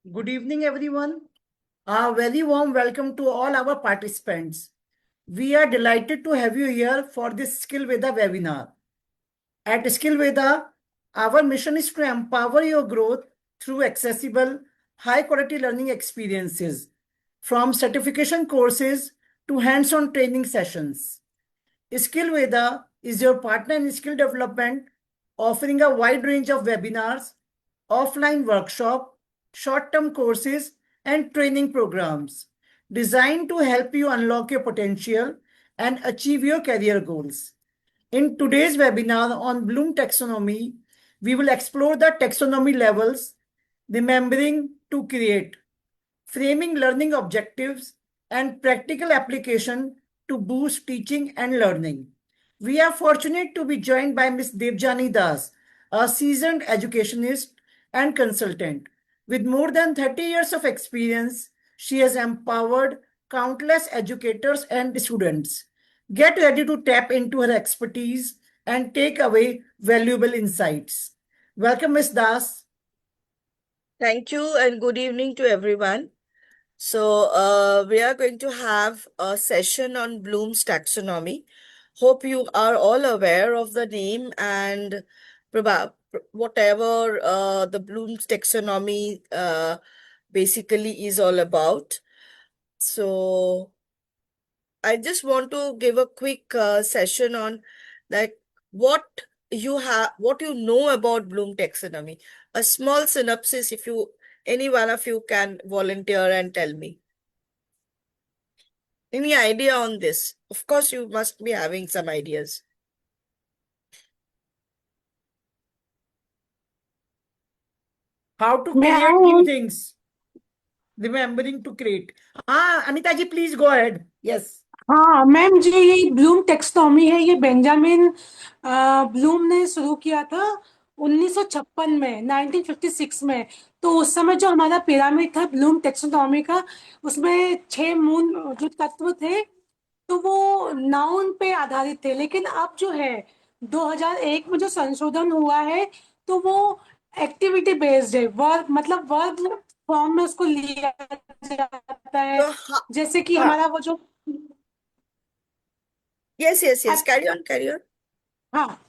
Good evening, everyone. A very warm welcome to all our participants. We are delighted to have you here for this Skill Veda webinar. At Skill Veda, our mission is to empower your growth through accessible, high quality learning experiences, from certification courses to hands on training sessions. Skill Veda is your partner in skill development, offering a wide range of webinars, offline workshop, short-term courses, and training programs designed to help you unlock your potential and achieve your career goals. In today's webinar on Bloom taxonomy, we will explore the taxonomy levels, remembering to create, framing learning objectives, and practical application to boost teaching and learning. We are fortunate to be joined by Ms. Devjani Das, a seasoned educationist and consultant. With more than 30 years of experience, she has empowered countless educators and students. Get ready to tap into her expertise and take away valuable insights. Welcome, Ms. Das. Thank you and good evening to everyone. So, we are going to have a session on Bloom's taxonomy. Hope you are all aware of the name and whatever the Bloom's taxonomy basically is all about. So, I just want to give a quick session on like what what you know about Bloom taxonomy. A small synopsis, if you any one of you can volunteer and tell me. Any idea on this? Of course, you must be having some ideas. How to create new things. Remembering to create. Anita ji, please go ahead. Yes. हाँ ma'am, जो ये Bloom taxonomy है ये Benjamin Bloom ने शुरू किया था 1956 में, 1956 में। तो उस समय जो हमारा पिरामिड था ब्लूम टेक्सोनॉमी का, उसमें 6 मूल जो तत्व थे तो वो नाउन पे आधारित थे। लेकिन अब जो है 2001 में जो संशोधन हुआ है तो वो एक्टिविटी बेस्ड है। वर्ब मतलब वर्ब फॉर्म में उसको लिया जाता है। So, जैसे कि हमारा वो जो yes. Carry on. हाँ,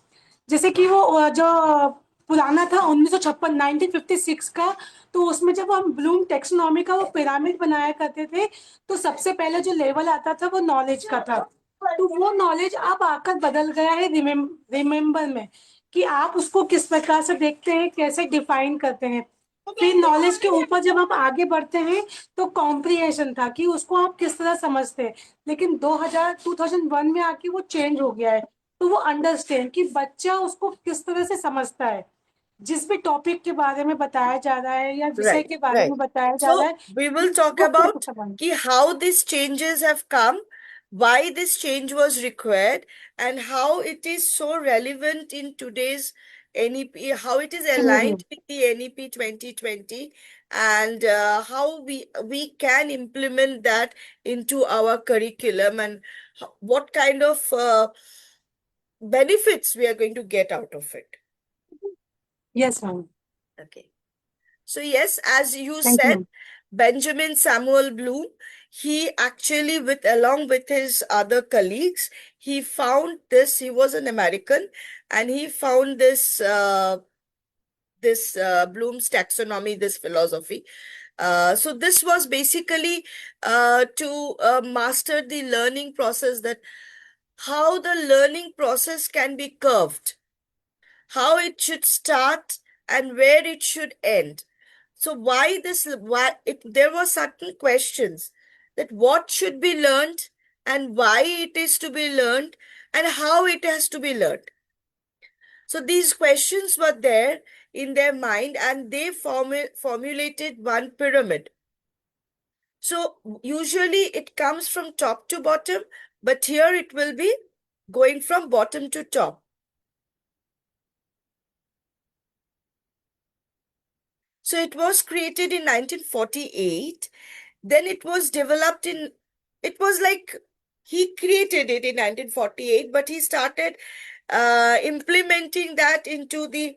जैसे कि वो जो पुराना था 1956 1956 का, तो उसमें जब हम ब्लूम टेक्सोनॉमी का वो पिरामिड बनाया करते थे तो सबसे पहले जो लेवल आता था वो नॉलेज का था। तो वो नॉलेज अब आकर बदल गया है रिमेम्बर में, कि आप उसको किस प्रकार से देखते हैं, कैसे डिफाइन करते हैं। फिर नॉलेज के ऊपर जब आप आगे बढ़ते हैं तो कॉम्प्रिहेंशन था, कि उसको आप किस तरह समझते हैं। लेकिन 2001 में आके वो चेंज हो गया है। तो वो अंडरस्टैंड कि बच्चा उसको किस तरह से समझता है, जिस भी टॉपिक के बारे में बताया जा रहा है या विषय के बारे में बताया जा रहा है। So, we will talk उसको कैसे about समझना। how these changes have come, why this change was required, and how it is so relevant in today's NEP, how it is aligned with the NEP 2020, and how we can implement that into our curriculum, and what kind of benefits we are going to get out of it. Yes, ma'am. Okay. So yes, as you Thank said, you. Benjamin Samuel Bloom, he actually along with his other colleagues, he found this, he was an American, and he found this Bloom's taxonomy, this philosophy. So this was basically to master the learning process, that how the learning process can be curved, how it should start and where it should end. So there were certain questions, that what should be learned and why it is to be learned and how it has to be learned. So these questions were there in their mind, and they formulated one pyramid. So usually it comes from top to bottom, but here it will be going from bottom to top. So it was created in 1948. Then it was developed it was like he created it in 1948, but he started implementing that into the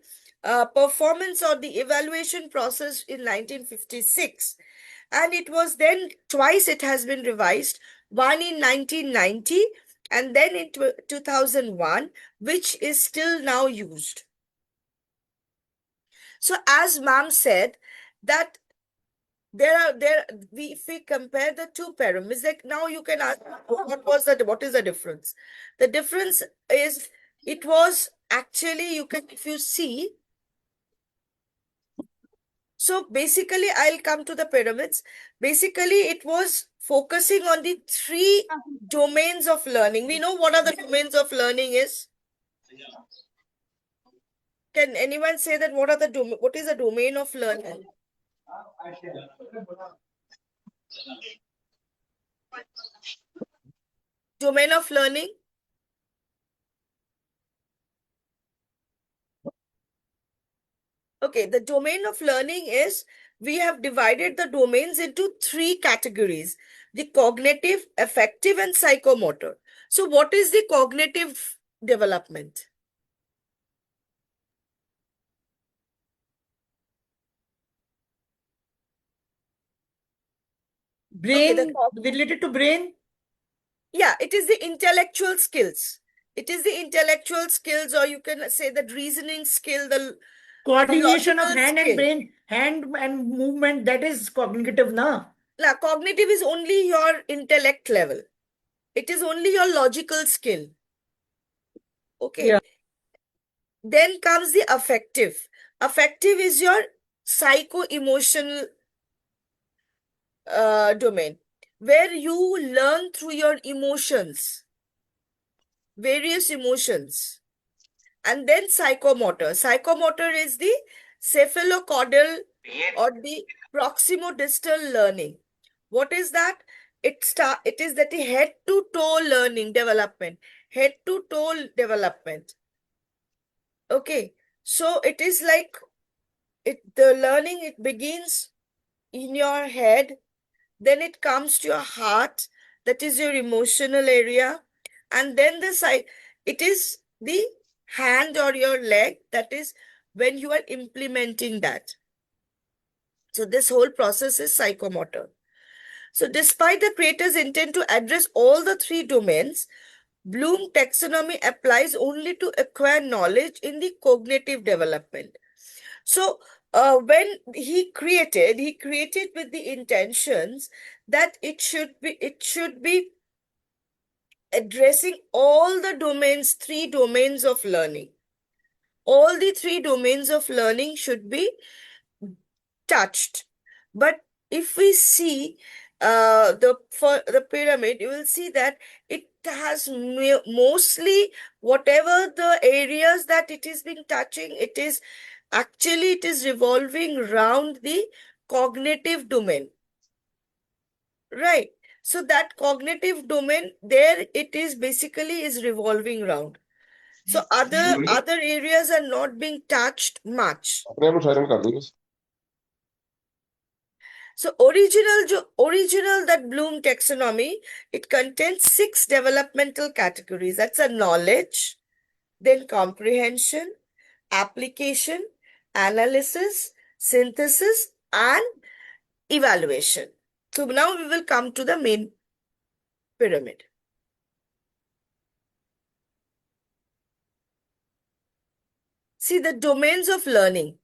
performance or the evaluation process in 1956. And it was then twice it has been revised, one in 1990 and then in 2001, which is still now used. So as ma'am said, that if we compare the two pyramids, like now you can ask what is the difference? The difference is it was actually, if you see, so basically I'll come to the pyramids. Basically it was focusing on the three domains of learning. We know what are the domains of learning is. Can anyone say that what is the domain of learning? Domain of learning? Okay, the domain of learning is, we have divided the domains into three categories: the cognitive, affective, and psychomotor. So what is the cognitive development? Okay, Brain, related to brain. yeah, it is the intellectual skills. It is the intellectual skills, or you can say that reasoning skill, the Coordination of logical hand and skill. brain, hand and movement, that is cognitive, na? Now, cognitive is only your intellect level. It is only your logical skill. Okay. Yeah. Then comes the affective. Affective is your psycho-emotional domain, where you learn through your emotions, various emotions. And then psychomotor. Psychomotor is the cephalocaudal or the proximodistal learning. What is that? It is that the head to toe learning development. Head to toe development. Okay. So it is like the learning, it begins in your head, then it comes to your heart, that is your emotional area, and then it is the hand or your leg, that is when you are implementing that. So this whole process is psychomotor. So despite the creator's intent to address all the three domains, Bloom taxonomy applies only to acquire knowledge in the cognitive development. So when he created with the intentions that it should be addressing all the domains, three domains of learning. All the three domains of learning should be touched. But if we see for the pyramid, you will see that it has mostly whatever the areas that it is being touching, it is revolving around the cognitive domain, right? So that cognitive domain, there it is basically is revolving around. So other areas are not being touched much. So original that Bloom taxonomy, it contains 6 developmental categories. That's a knowledge, then comprehension, application, analysis, synthesis, and evaluation. So now we will come to the main pyramid. See the domains of learning.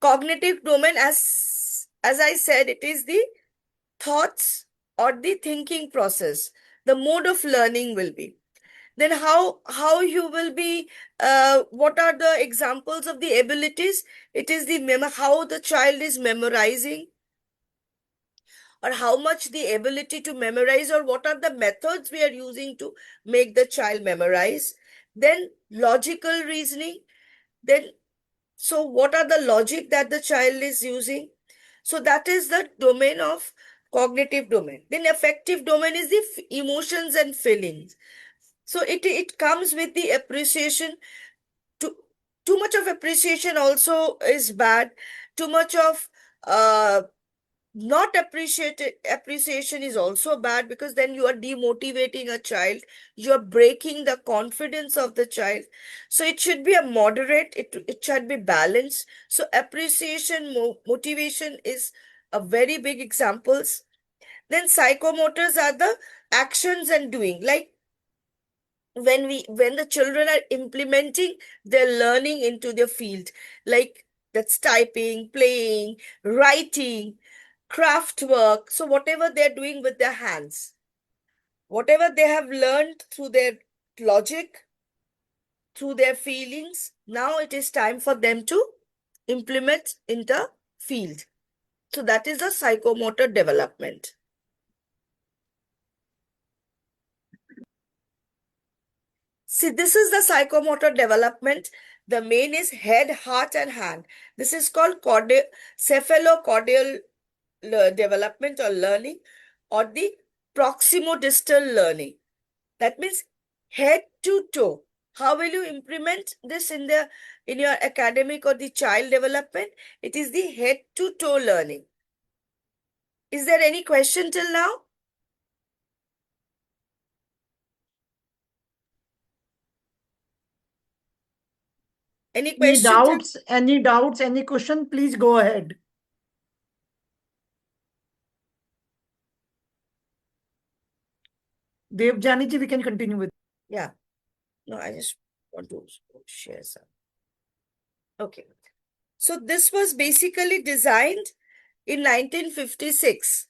Cognitive domain, as I said, it is the thoughts or the thinking process. The mode of learning will be. Then how you will be, what are the examples of the abilities? It is the how the child is memorizing, or how much the ability to memorize, or what are the methods we are using to make the child memorize. Then logical reasoning. Then, so what are the logic that the child is using? So that is the domain of cognitive domain. Then affective domain is the emotions and feelings. So it comes with the appreciation. Too much of appreciation also is bad. Too much of Not appreciation is also bad, because then you are demotivating a child, you are breaking the confidence of the child. So it should be a moderate, it should be balanced. So appreciation, motivation is a very big examples. Then psychomotors are the actions and doing, like when the children are implementing their learning into their field, like that's typing, playing, writing, craft work. So whatever they're doing with their hands, whatever they have learned through their logic, through their feelings, now it is time for them to implement in the field. So that is the psychomotor development. See, this is the psychomotor development. The main is head, heart, and hand. This is called cephalocordial development or learning, or the proximodistal learning. That means head to toe. How will you implement this in your academic or the child development? It is the head to toe learning. Is there any question till now? Any Any question? doubts? Any doubts? Any question? Please go ahead. Devjani ji, we can continue with. Yeah. No, I just want to share some. Okay. So this was basically designed in 1956.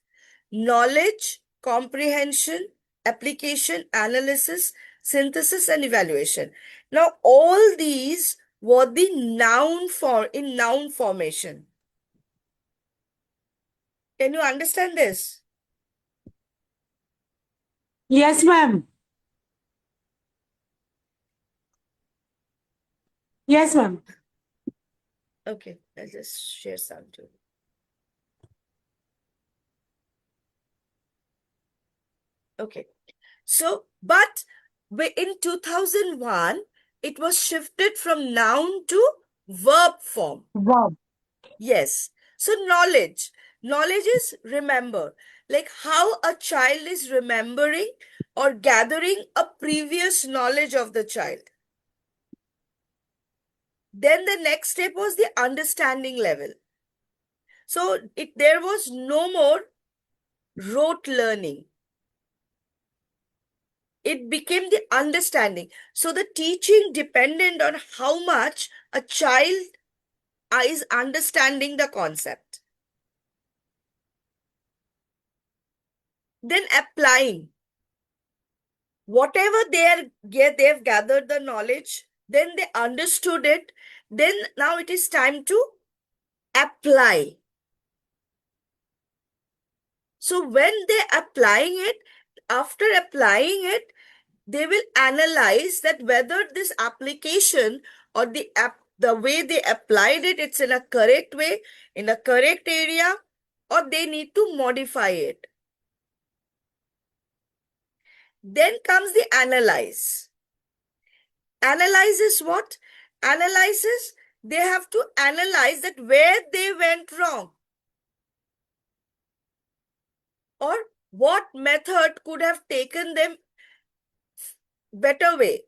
Knowledge, comprehension, application, analysis, synthesis, and evaluation. Now, all these were the noun formation. Can you understand this? Yes, ma'am. Yes, ma'am. Okay, I'll just share some too. Okay. So, but in 2001, it was shifted from noun to verb form. Wow. Yes. So knowledge. Knowledge is remember. Like how a child is remembering or gathering a previous knowledge of the child. Then the next step was the understanding level. So there was no more rote learning. It became the understanding. So the teaching depended on how much a child is understanding the concept. Then applying. Whatever they've gathered the knowledge, then they understood it. Then now it is time to apply. So when they're applying it, after applying it, they will analyze that whether this application or the way they applied it, it's in a correct way, in a correct area, or they need to modify it. Then comes the analyze. Analyze is what? Analysis, they have to analyze that where they went wrong, or what method could have taken them better way.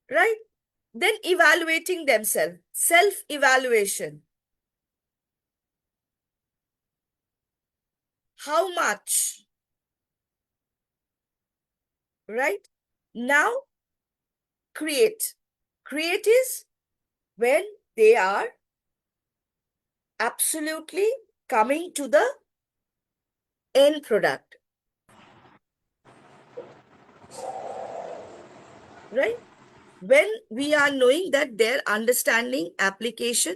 Right? Then evaluating themselves, self-evaluation. How much? Right? Now, create. Create is when they are absolutely coming to the end product. Right? When we are knowing that their understanding, application,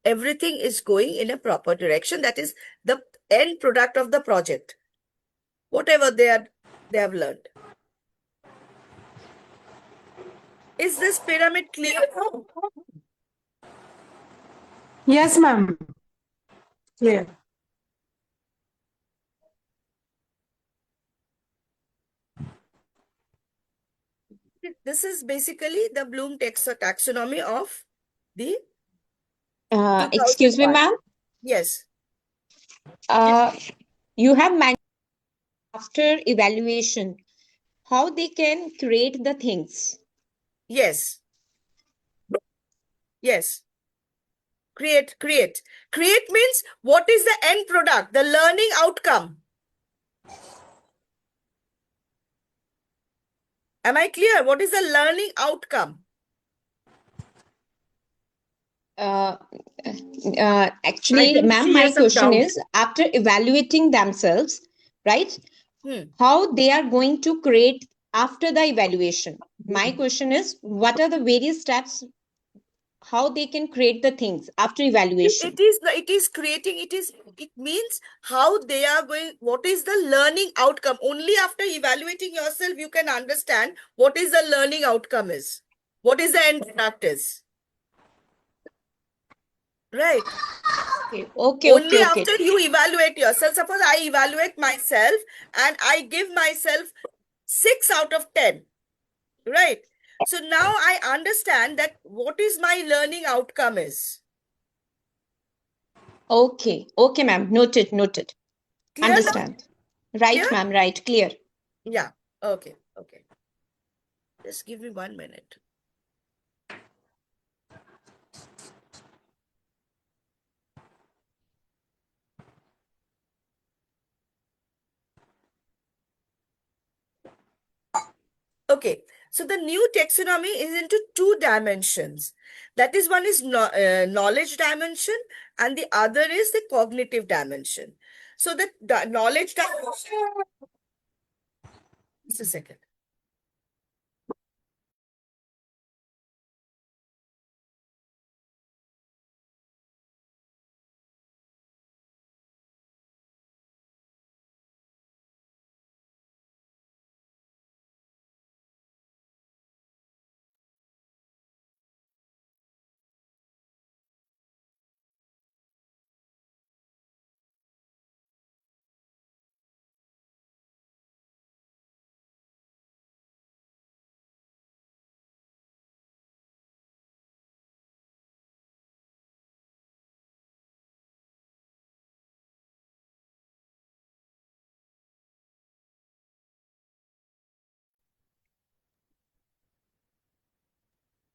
everything is going in a proper direction, that is the end product of the project, whatever they have learned. Is this pyramid clear? Yes, ma'am. Clear. This is basically the Bloom taxonomy of the Excuse me, 2001. ma'am. Yes. You have mentioned after evaluation how they can create the things. Yes. Yes. Create. Create means what is the end product, the learning outcome. Am I clear? What is the learning outcome? Uh, I Actually, think ma'am, she my has some question doubt. is after evaluating themselves, right? How they are going to create after the evaluation. My question is, what are the various steps how they can create the things after evaluation? It is creating, it means how they are going, what is the learning outcome. Only after evaluating yourself you can understand what is the learning outcome is, what is the end product is. Right. Okay, Only okay. after you evaluate yourself. Suppose I evaluate myself and I give myself 6 out of 10. Right. So now I understand that what is my learning outcome is. Okay, ma'am. Noted. Clear now? Understand. Right, Clear? ma'am. Right. Clear. Yeah. Okay. Just give me 1 minute. Okay, so the new taxonomy is into 2 dimensions. That is, one is knowledge dimension and the other is the cognitive dimension. So the knowledge dimension, just a second.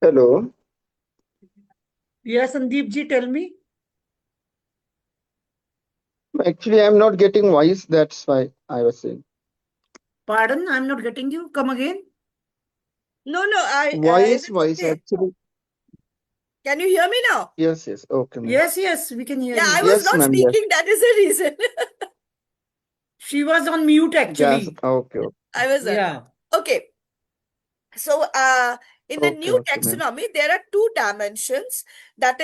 Hello. Yes, Sandeep ji, tell me. Actually, I'm not getting voice. That's why I was saying. Pardon, I'm not getting you. Come again. No, is it Voice. okay? Actually, Can you hear me now? yes. Okay, ma'am. Yes, we can hear Yeah, I you. was Yes, not ma'am. Yes. speaking. That is the reason. She was on mute Yes. actually. Okay. I was Yeah. okay. So, in the new Okay, ma'am. taxonomy, there are 2 dimensions that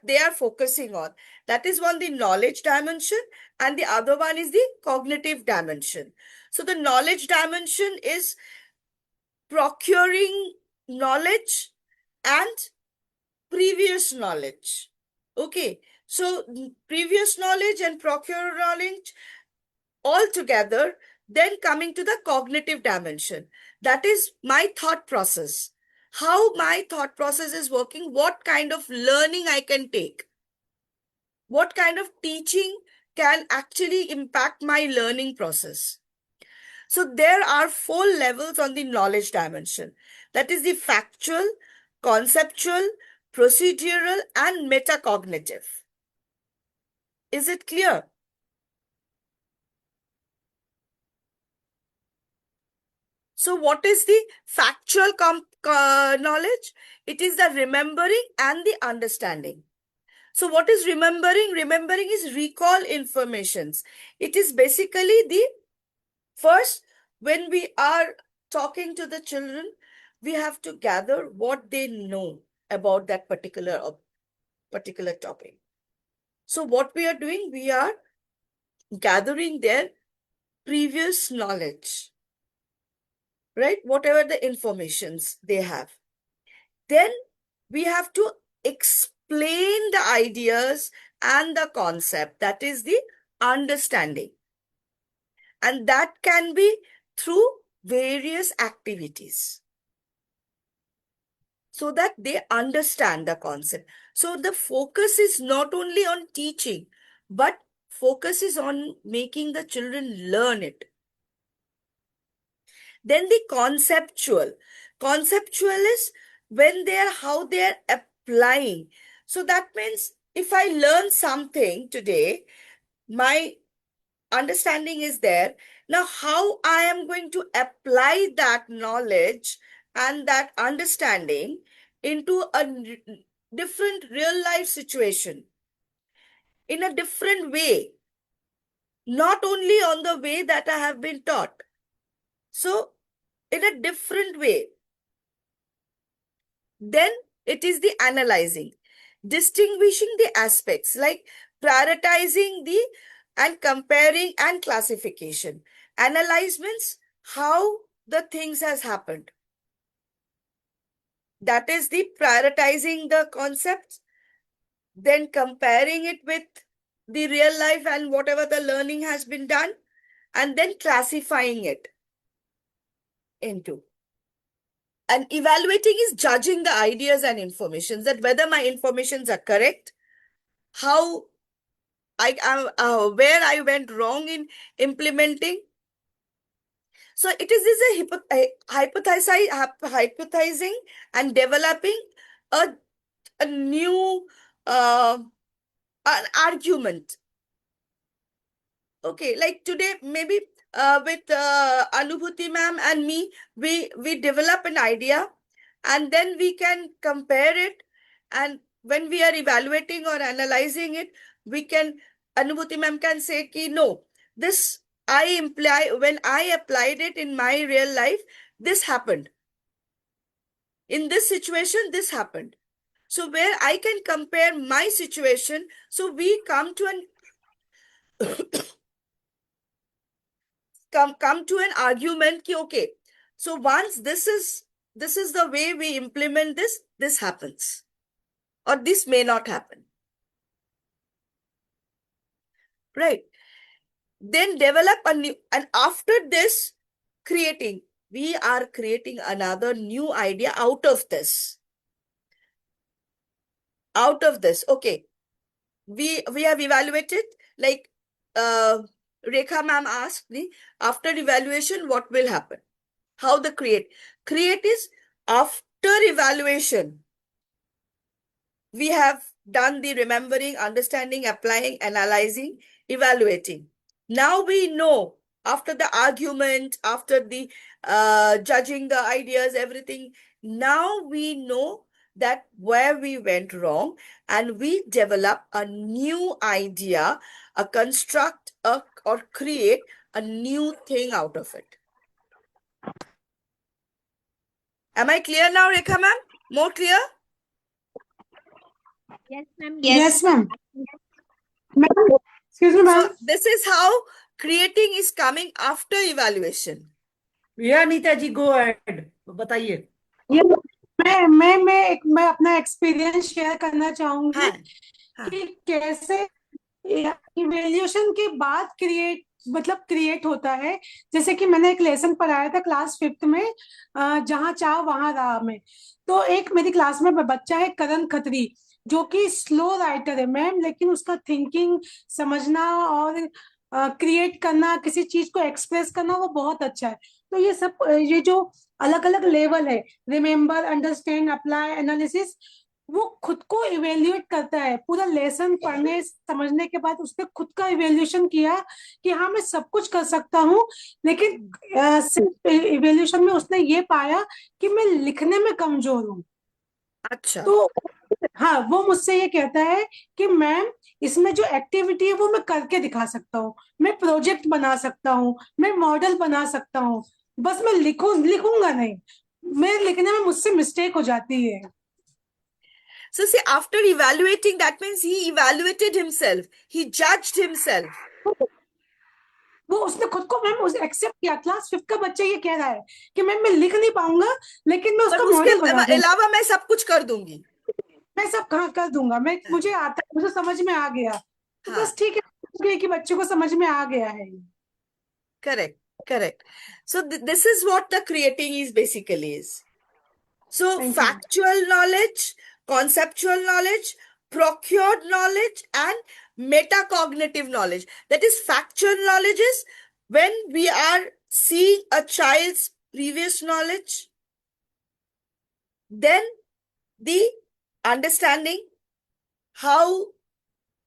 they are focusing on. That is, one, the knowledge dimension, and the other one is the cognitive dimension. So, the knowledge dimension is procuring knowledge and previous knowledge. Okay. So, previous knowledge and procure knowledge all together, then coming to the cognitive dimension. That is my thought process. How my thought process is working, what kind of learning I can take, what kind of teaching can actually impact my learning process. So there are 4 levels on the knowledge dimension. That is the factual, conceptual, procedural, and metacognitive. Is it clear? So what is the factual knowledge? It is the remembering and the understanding. So what is remembering? Remembering is recall informations. It is basically the first, when we are talking to the children, we have to gather what they know about that particular topic. So what we are doing, we are gathering their previous knowledge, right? Whatever the informations they have. Then we have to explain the ideas and the concept. That is the understanding. And that can be through various activities so that they understand the concept. So the focus is not only on teaching, but focuses on making the children learn it. Then the conceptual. Conceptual is when they are, how they are applying. So that means if I learn something today, my understanding is there. Now, how I am going to apply that knowledge and that understanding into a different real life situation in a different way, not only on the way that I have been taught. So, in a different way. Then it is the analyzing, distinguishing the aspects, like prioritizing the and comparing and classification. Analyze means how the things has happened. That is the prioritizing the concepts, then comparing it with the real life and whatever the learning has been done, and then classifying it into. And evaluating is judging the ideas and information, that whether my informations are correct, how I am, where I went wrong in implementing. So it is this hypothesizing and developing a new an argument. Okay, like today, maybe with Anubhuti ma'am and me, we develop an idea and then we can compare it. And when we are evaluating or analyzing it, we can, Anubhuti ma'am can say, ki, no, this when I applied it in my real life, this happened. In this situation, this happened. So where I can compare my situation, so we come to come to an argument ki, okay, so once this is the way we implement this happens, or this may not happen, right? Then develop a new, and after this we are creating another new idea out of this. Okay, we have evaluated, like Rekha ma'am asked me, after evaluation, what will happen? How the create is after evaluation. We have done the remembering, understanding, applying, analyzing, evaluating. Now we know, after the argument, after the judging the ideas, everything, now we know that where we went wrong, and we develop a new idea, a construct, or create a new thing out of it. Am I clear now, Rekha ma'am? More clear? Yes, ma'am. Yes, ma'am. Ma'am, excuse me, ma'am. So this is how creating is coming after evaluation. Yeah, Neeta ji, go ahead. बताइए. ये मैं अपना experience share करना चाहूंगी हाँ, हाँ. कि कैसे इवेल्यूशन के बाद क्रिएट होता है. जैसे कि मैंने एक लेसन पढ़ाया था क्लास 5th में, जहां चाह वहां राह में. तो एक मेरी क्लास में बच्चा है करण खत्री, जो कि स्लो राइटर है मैम, लेकिन उसका थिंकिंग, समझना और क्रिएट करना, किसी चीज को एक्सप्रेस करना, वो बहुत अच्छा है. तो ये जो अलग अलग लेवल है, रिमेम्बर, अंडरस्टैंड, अप्लाई, एनालिसिस, वो खुद को इवेल्युएट करता है. पूरा लेसन पढ़ने समझने के बाद उसने खुद का इवेल्युएशन किया कि हाँ मैं सब कुछ कर सकता हूँ, लेकिन सिर्फ इवेल्युएशन में उसने ये पाया कि मैं लिखने में कमजोर हूँ. अच्छा. तो हाँ, वो मुझसे ये कहता है कि मैम, इसमें जो एक्टिविटी है वो मैं करके दिखा सकता हूँ, मैं प्रोजेक्ट बना सकता हूँ, मैं मॉडल बना सकता हूँ, बस मैं लिखूंगा नहीं. मैं लिखने में मुझसे मिस्टेक हो जाती है. So see, after evaluating, that means he evaluated himself. He judged himself. वो उसने खुद को मैम एक्सेप्ट किया. क्लास 5th का बच्चा ये कह रहा है कि मैम मैं लिख नहीं पाऊंगा, लेकिन मैं उसका मॉडल बना दूंगा. अलावा मैं सब कुछ कर दूंगी. मैं सब कर दूंगा. मुझे आता है, मुझे समझ में आ गया. तो बस ठीक है कि बच्चे को समझ में आ गया है. Correct. So this is what the creating is basically is. So Thank you. factual knowledge, conceptual knowledge, procured knowledge, and metacognitive knowledge. That is, factual knowledge is when we are seeing a child's previous knowledge, then the understanding how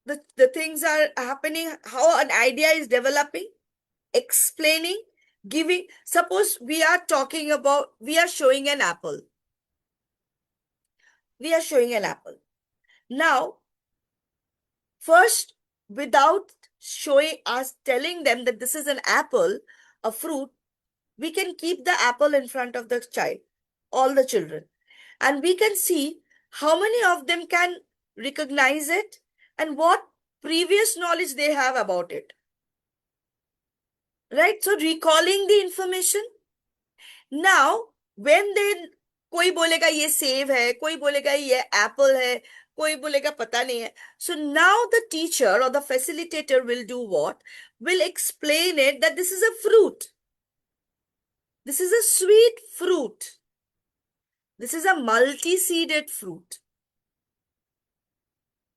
the things are happening, how an idea is developing, explaining, giving. Suppose we are talking about, we are showing an apple. We are showing an apple. Now, first, without showing us, telling them that this is an apple, a fruit, we can keep the apple in front of the child, all the children, and we can see how many of them can recognize it and what previous knowledge they have about it. Right? So recalling the information. Now, when they, कोई बोलेगा ये सेब है, कोई बोलेगा ये Apple है, कोई बोलेगा पता नहीं है. So now the teacher or the facilitator will do what? Will explain it that this is a fruit. This is a sweet fruit. This is a multi-seeded fruit.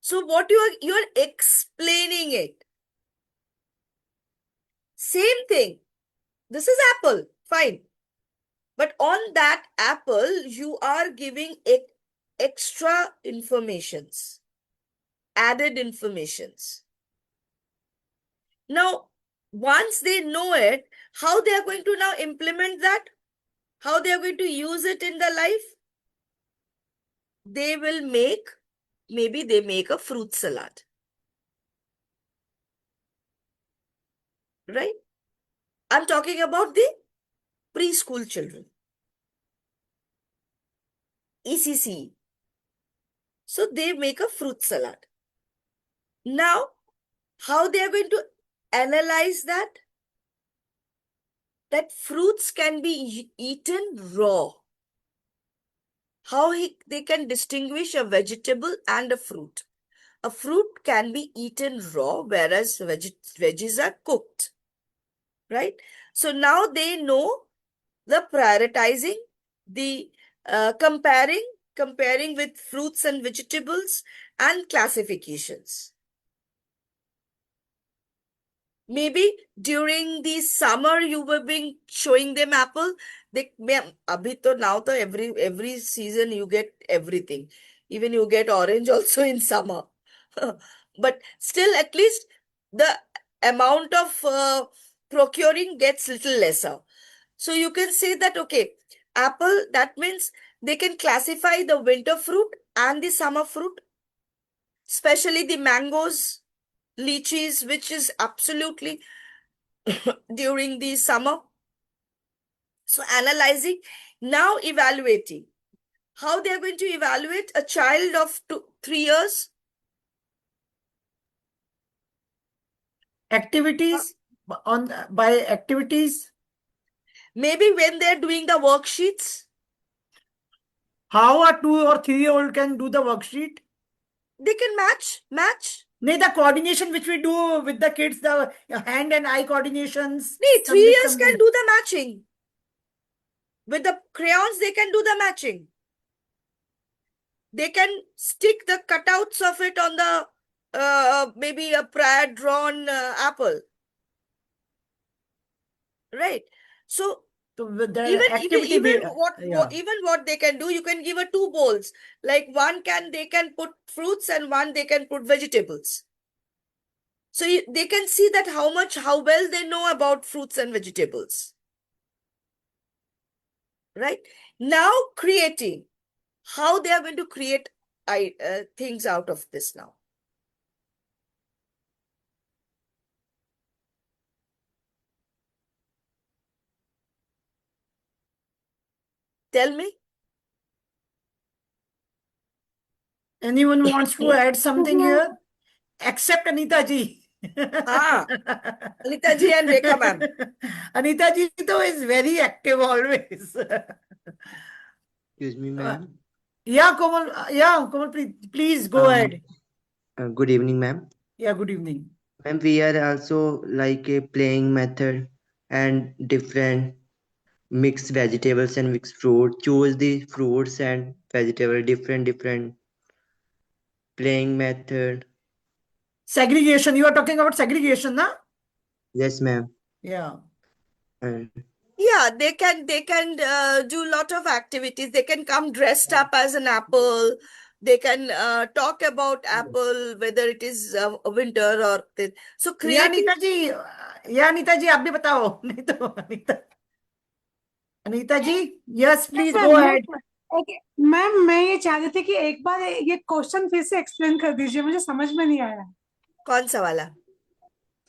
So what you are explaining it. Same thing. This is apple. Fine. But on that apple, you are giving extra informations, added informations. Now, once they know it, how they are going to now implement that? How they are going to use it in their life? They will make, maybe they make a fruit salad. Right? I'm talking about the preschool children. ECC. So they make a fruit salad. Now, how they are going to analyze that? That fruits can be eaten raw. How they can distinguish a vegetable and a fruit. A fruit can be eaten raw, whereas veggies are cooked. Right? So now they know the prioritizing, the comparing with fruits and vegetables and classifications. Maybe during the summer you were showing them apple. Now every season you get everything. Even you get orange also in summer. But still, at least the amount of procuring gets little lesser. So you can say that, okay, apple, that means they can classify the winter fruit and the summer fruit, especially the mangoes, lychees, which is absolutely during the summer. So analyzing, now evaluating. How they are going to evaluate a child of 3 years? Activities, by activities. Maybe when they're doing the worksheets. How a 2 or 3-year-old can do the worksheet? They can match. No, the coordination which we do with the kids, the hand and eye coordinations. No, 3 years something. can do the matching. With the crayons, they can do the matching. They can stick the cutouts of it on the maybe a prior drawn apple. Right? So even what they can do, you can give 2 bowls. Like they can put fruits and one they can put vegetables. So they can see that how well they know about fruits and vegetables. Right? Now creating. How they are going to create things out of this now. Tell me. Anyone wants to add something here? Except Anita ji. Anita ji and Rekha ma'am. Anita ji though is very active always. Excuse me, ma'am. Yeah, Komal, please go ahead. Good evening, ma'am. Yeah, good evening. Ma'am, we are also like a playing method and different mixed vegetables and mixed fruit. Choose the fruits and vegetable different playing method. Segregation. You are talking about segregation, na? Yes, ma'am. Yeah. And Yeah, they can do lot of activities. They can come dressed up as an apple. They can talk about apple, whether it is winter or this. So या creating. Anita जी आप भी बताओ नहीं तो Anita ji yes please ma'am go ahead ma'am मैं ये चाह रही थी कि एक बार ये क्वेश्चन फिर से एक्सप्लेन कर दीजिए, मुझे समझ में नहीं आया। कौन सा वाला?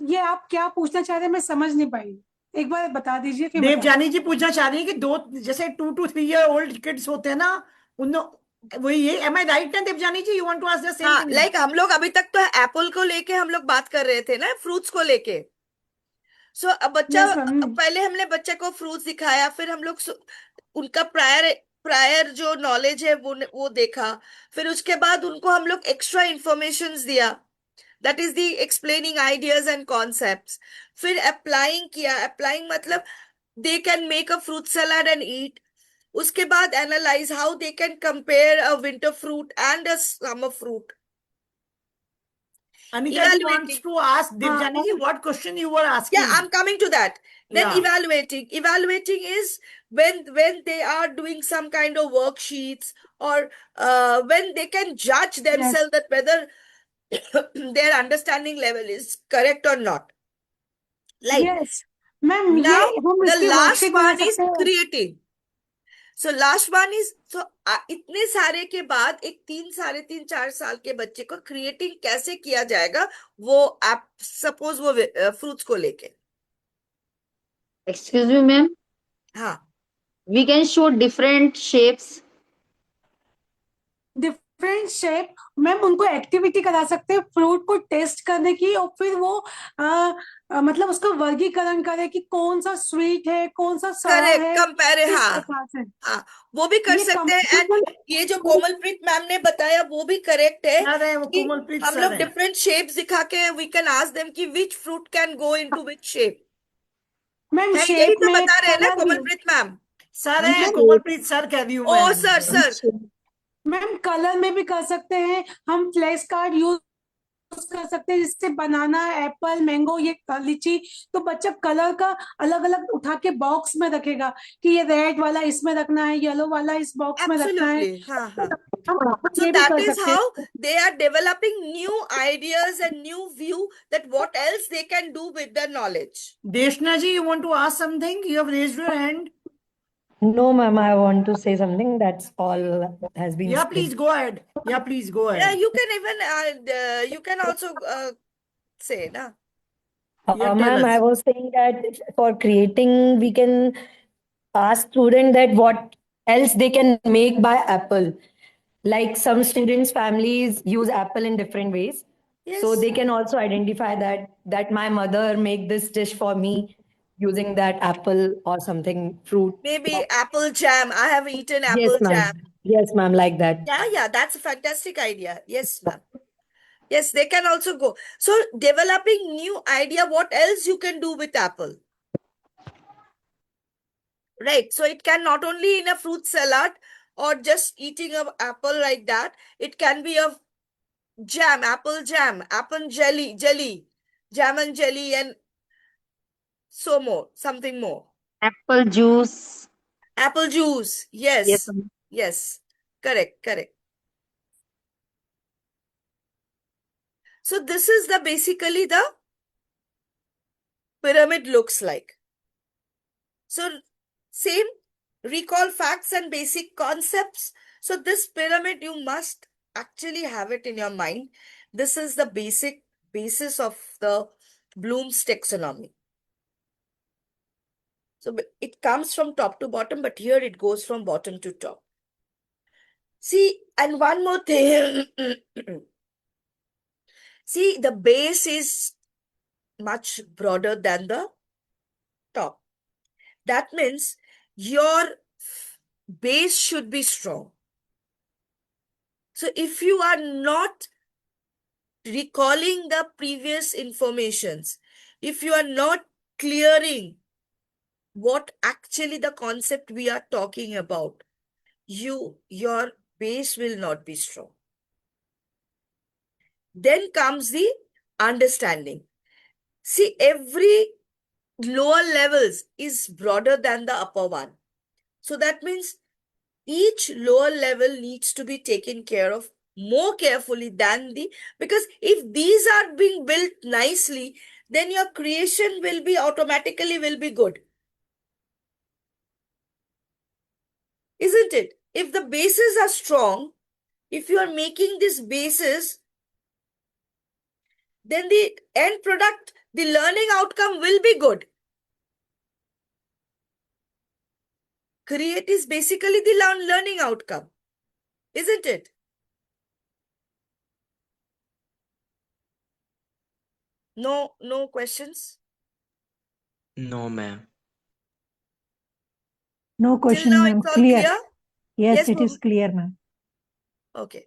ये आप क्या पूछना चाह रहे हैं मैं समझ नहीं पाई, एक बार बता दीजिए फिर बता। देवजानी जी पूछना चाह रही है कि दो जैसे 2 to 3 year old किड्स होते हैं ना उन वही ये एम आई राइट ना Devjani ji? You want to ask the same हाँ, थिंग? लाइक हम लोग अभी तक तो एप्पल को लेके हम लोग बात कर रहे थे ना, फ्रूट्स को लेके। सो अब बच्चा, यस मैम। पहले हमने बच्चे को फ्रूट्स दिखाया, फिर हम लोग उनका प्रायर प्रायर जो नॉलेज है वो देखा, फिर उसके बाद उनको हम लोग एक्स्ट्रा इंफॉर्मेशन दिया, that is the explaining ideas and concepts. फिर अप्लाइंग किया, अप्लाइंग मतलब they can make a fruit salad and eat. उसके बाद analyse how they can compare a winter fruit and a summer fruit. Anita ji wants Evaluating. to ask Devjani हाँ ji what question you were Yeah, asking. I'm coming to that. Then Yeah. evaluating is when they are doing some kind of worksheets, or when they can judge themselves that whether their understanding level is correct or not. Like yes ma'am, ये now, हम the इसकी last worksheet बना one is सकते हैं। creating. So last one is, so इतने सारे के बाद एक 3, 3.5, 4 साल के बच्चे को क्रिएटिंग कैसे किया जाएगा, वो आप सपोज वो फ्रूट्स को लेके। Excuse me, ma'am. हाँ, We can show different shapes. Different shape ma'am, उनको एक्टिविटी करा सकते हैं फ्रूट को टेस्ट करने की, और फिर वो मतलब उसका वर्गीकरण करे कि कौन सा स्वीट है कौन सा सड़ा करेक्ट, है, कंपेयर, किस हाँ प्रकार से। हाँ, वो भी कर ये सकते हैं। एंड ये जो कंपेरिजन कोमलप्रीत मैम ने बताया वो भी करेक्ट है सर है वो कि कोमलप्रीत हम सर लोग है। डिफरेंट शेप्स दिखा के वी कैन आस्क देम कि which fruit can go into which shape ma'am है। यही शेप तो में बता रहे हैं ना कलर भी। कोमलप्रीत मैम? सर है Which कोमलप्रीत सर कह रही हूँ ओ मैं। Sir, sir. मैम कलर में भी कर सकते हैं, हम फ्लैश कार्ड यूज कर सकते हैं, जिससे बनाना, एप्पल, मैंगो, ये लीची, तो बच्चा कलर का अलग अलग उठा के बॉक्स में रखेगा कि ये रेड वाला इसमें रखना है, येलो वाला इस बॉक्स में रखना है। एब्सोल्युटली, हाँ हाँ। हम So ये भी that कर is सकते how हैं। they are developing new ideas and new view that what else they can do with the knowledge. Deshna ji, you want to ask something? You have raised your hand. No, ma'am, I want to say something. That's all has been Yeah, said. please go ahead. Yeah, please go Yeah, ahead. you can even you can also say, na? Yeah, tell Ma'am, I us. was saying that for creating, we can ask student that what else they can make by apple. Like some students' families use apple in different ways. So Yes. they can also identify that my mother make this dish for me using that apple or something fruit. Maybe apple jam. I have eaten Yes, apple ma'am. jam. Yes, ma'am, like that. Yeah, that's a fantastic idea. Yes, ma'am. Yes, they can also go. So developing new idea, what else you can do with apple? Right. So it can not only in a fruit salad or just eating an apple like that. It can be a jam, apple jelly, jam and jelly, and so more, something more. Apple juice. Apple juice. Yes, Yes. ma'am. Yes. Correct. So this is the basically the pyramid looks like. So same, recall facts and basic concepts. So this pyramid, you must actually have it in your mind. This is the basis of the Bloom's taxonomy. So it comes from top to bottom, but here it goes from bottom to top. See, and one more thing. See, the base is much broader than the top. That means your base should be strong. So if you are not recalling the previous informations, if you are not clearing what actually the concept we are talking about, your base will not be strong. Then comes the understanding. See, every lower levels is broader than the upper one. So that means each lower level needs to be taken care of more carefully than because if these are being built nicely, then your creation will be automatically will be good. Isn't it? If the bases are strong, if you are making this basis, then the end product, the learning outcome will be good. Create is basically the learning outcome, isn't it? No questions? No, ma'am. No Till question, now ma'am. it's all Clear. clear? Yes, Yes, it is ma'am. clear, ma'am. Okay.